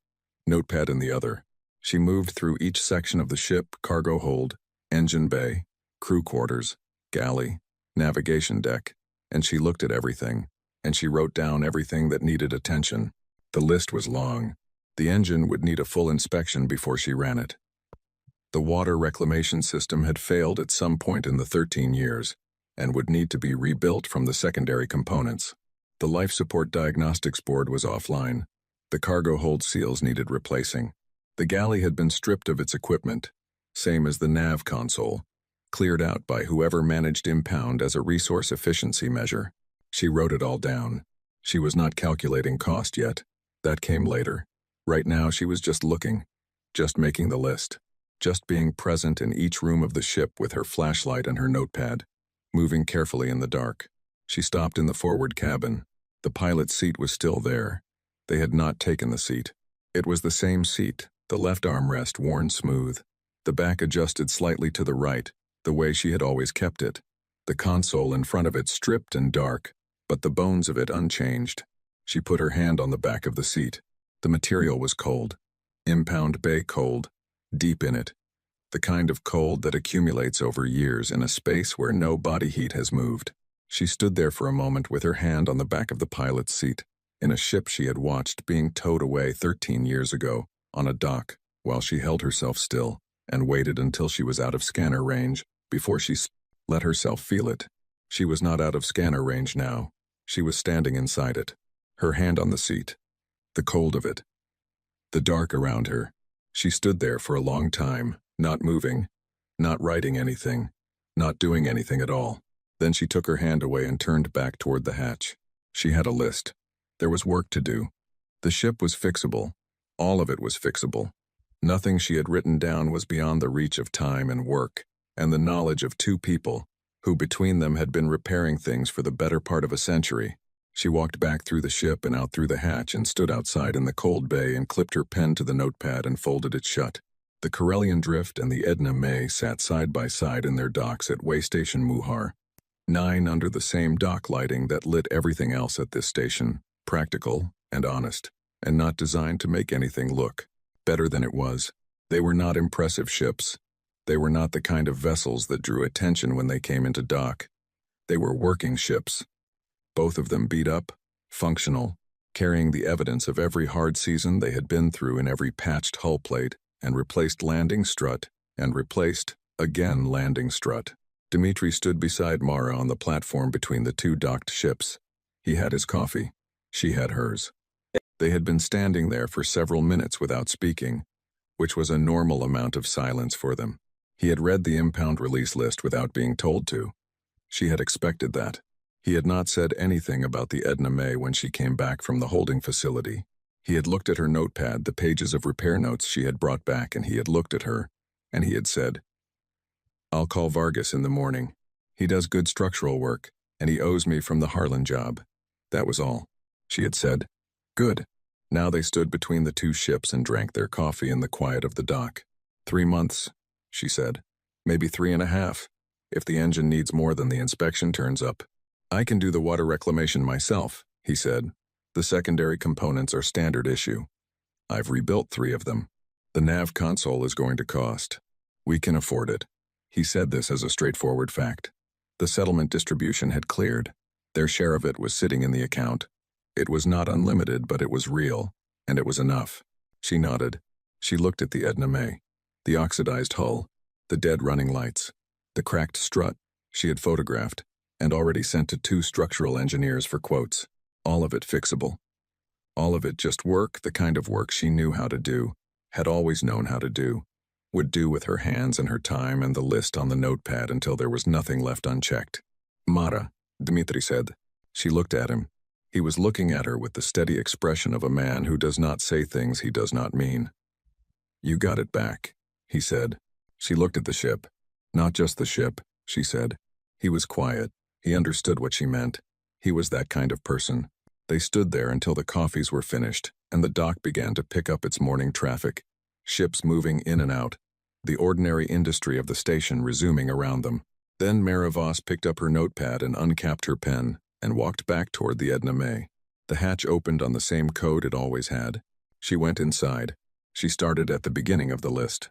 notepad in the other. She moved through each section of the ship: cargo hold, engine bay, crew quarters, galley, navigation deck, and she looked at everything, and she wrote down everything that needed attention. The list was long. The engine would need a full inspection before she ran it. The water reclamation system had failed at some point in the 13 years, and would need to be rebuilt from the secondary components. The life support diagnostics board was offline. The cargo hold seals needed replacing. The galley had been stripped of its equipment, same as the nav console, cleared out by whoever managed impound as a resource efficiency measure. She wrote it all down. She was not calculating cost yet. That came later. Right now she was just looking, just making the list, just being present in each room of the ship with her flashlight and her notepad, moving carefully in the dark. She stopped in the forward cabin. The pilot's seat was still there. They had not taken the seat. It was the same seat, the left armrest worn smooth, the back adjusted slightly to the right, the way she had always kept it, the console in front of it stripped and dark, but the bones of it unchanged. She put her hand on the back of the seat. The material was cold. Impound Bay cold, deep in it. The kind of cold that accumulates over years in a space where no body heat has moved. She stood there for a moment with her hand on the back of the pilot's seat, in a ship she had watched being towed away 13 years ago, on a dock, while she held herself still, and waited until she was out of scanner range, before she let herself feel it. She was not out of scanner range now. She was standing inside it, her hand on the seat. The cold of it. The dark around her. She stood there for a long time, not moving, not writing anything, not doing anything at all. Then she took her hand away and turned back toward the hatch. She had a list. There was work to do. The ship was fixable. All of it was fixable. Nothing she had written down was beyond the reach of time and work, and the knowledge of two people, who between them had been repairing things for the better part of a century. She walked back through the ship and out through the hatch and stood outside in the cold bay and clipped her pen to the notepad and folded it shut. The Corellian Drift and the Edna May sat side by side in their docks at Waystation Muhar. 9 under the same dock lighting that lit everything else at this station, practical and honest, and not designed to make anything look better than it was. They were not impressive ships. They were not the kind of vessels that drew attention when they came into dock. They were working ships. Both of them beat up, functional, carrying the evidence of every hard season they had been through in every patched hull plate, and replaced landing strut, and replaced, again, landing strut. Dmitri stood beside Mara on the platform between the two docked ships. He had his coffee. She had hers. They had been standing there for several minutes without speaking, which was a normal amount of silence for them. He had read the impound release list without being told to. She had expected that. He had not said anything about the Edna May when she came back from the holding facility. He had looked at her notepad, the pages of repair notes she had brought back, and he had looked at her, and he had said, "I'll call Vargas in the morning. He does good structural work, and he owes me from the Harlan job." That was all. She had said, "Good." Now they stood between the two ships and drank their coffee in the quiet of the dock. 3 months, she said. Maybe 3.5, if the engine needs more than the inspection turns up. "I can do the water reclamation myself," he said. "The secondary components are standard issue. I've rebuilt 3 of them. The nav console is going to cost. We can afford it." He said this as a straightforward fact. The settlement distribution had cleared. Their share of it was sitting in the account. It was not unlimited, but it was real, and it was enough. She nodded. She looked at the Edna May, the oxidized hull, the dead running lights, the cracked strut she had photographed and already sent to 2 structural engineers for quotes. All of it fixable. All of it just work, the kind of work she knew how to do, had always known how to do, would do with her hands and her time and the list on the notepad until there was nothing left unchecked. "Mara," Dmitri said. She looked at him. He was looking at her with the steady expression of a man who does not say things he does not mean. "You got it back," he said. She looked at the ship. "Not just the ship," she said. He was quiet. He understood what she meant. He was that kind of person. They stood there until the coffees were finished, and the dock began to pick up its morning traffic. Ships moving in and out, the ordinary industry of the station resuming around them. Then Mara Voss picked up her notepad and uncapped her pen, and walked back toward the Edna May. The hatch opened on the same code it always had. She went inside. She started at the beginning of the list.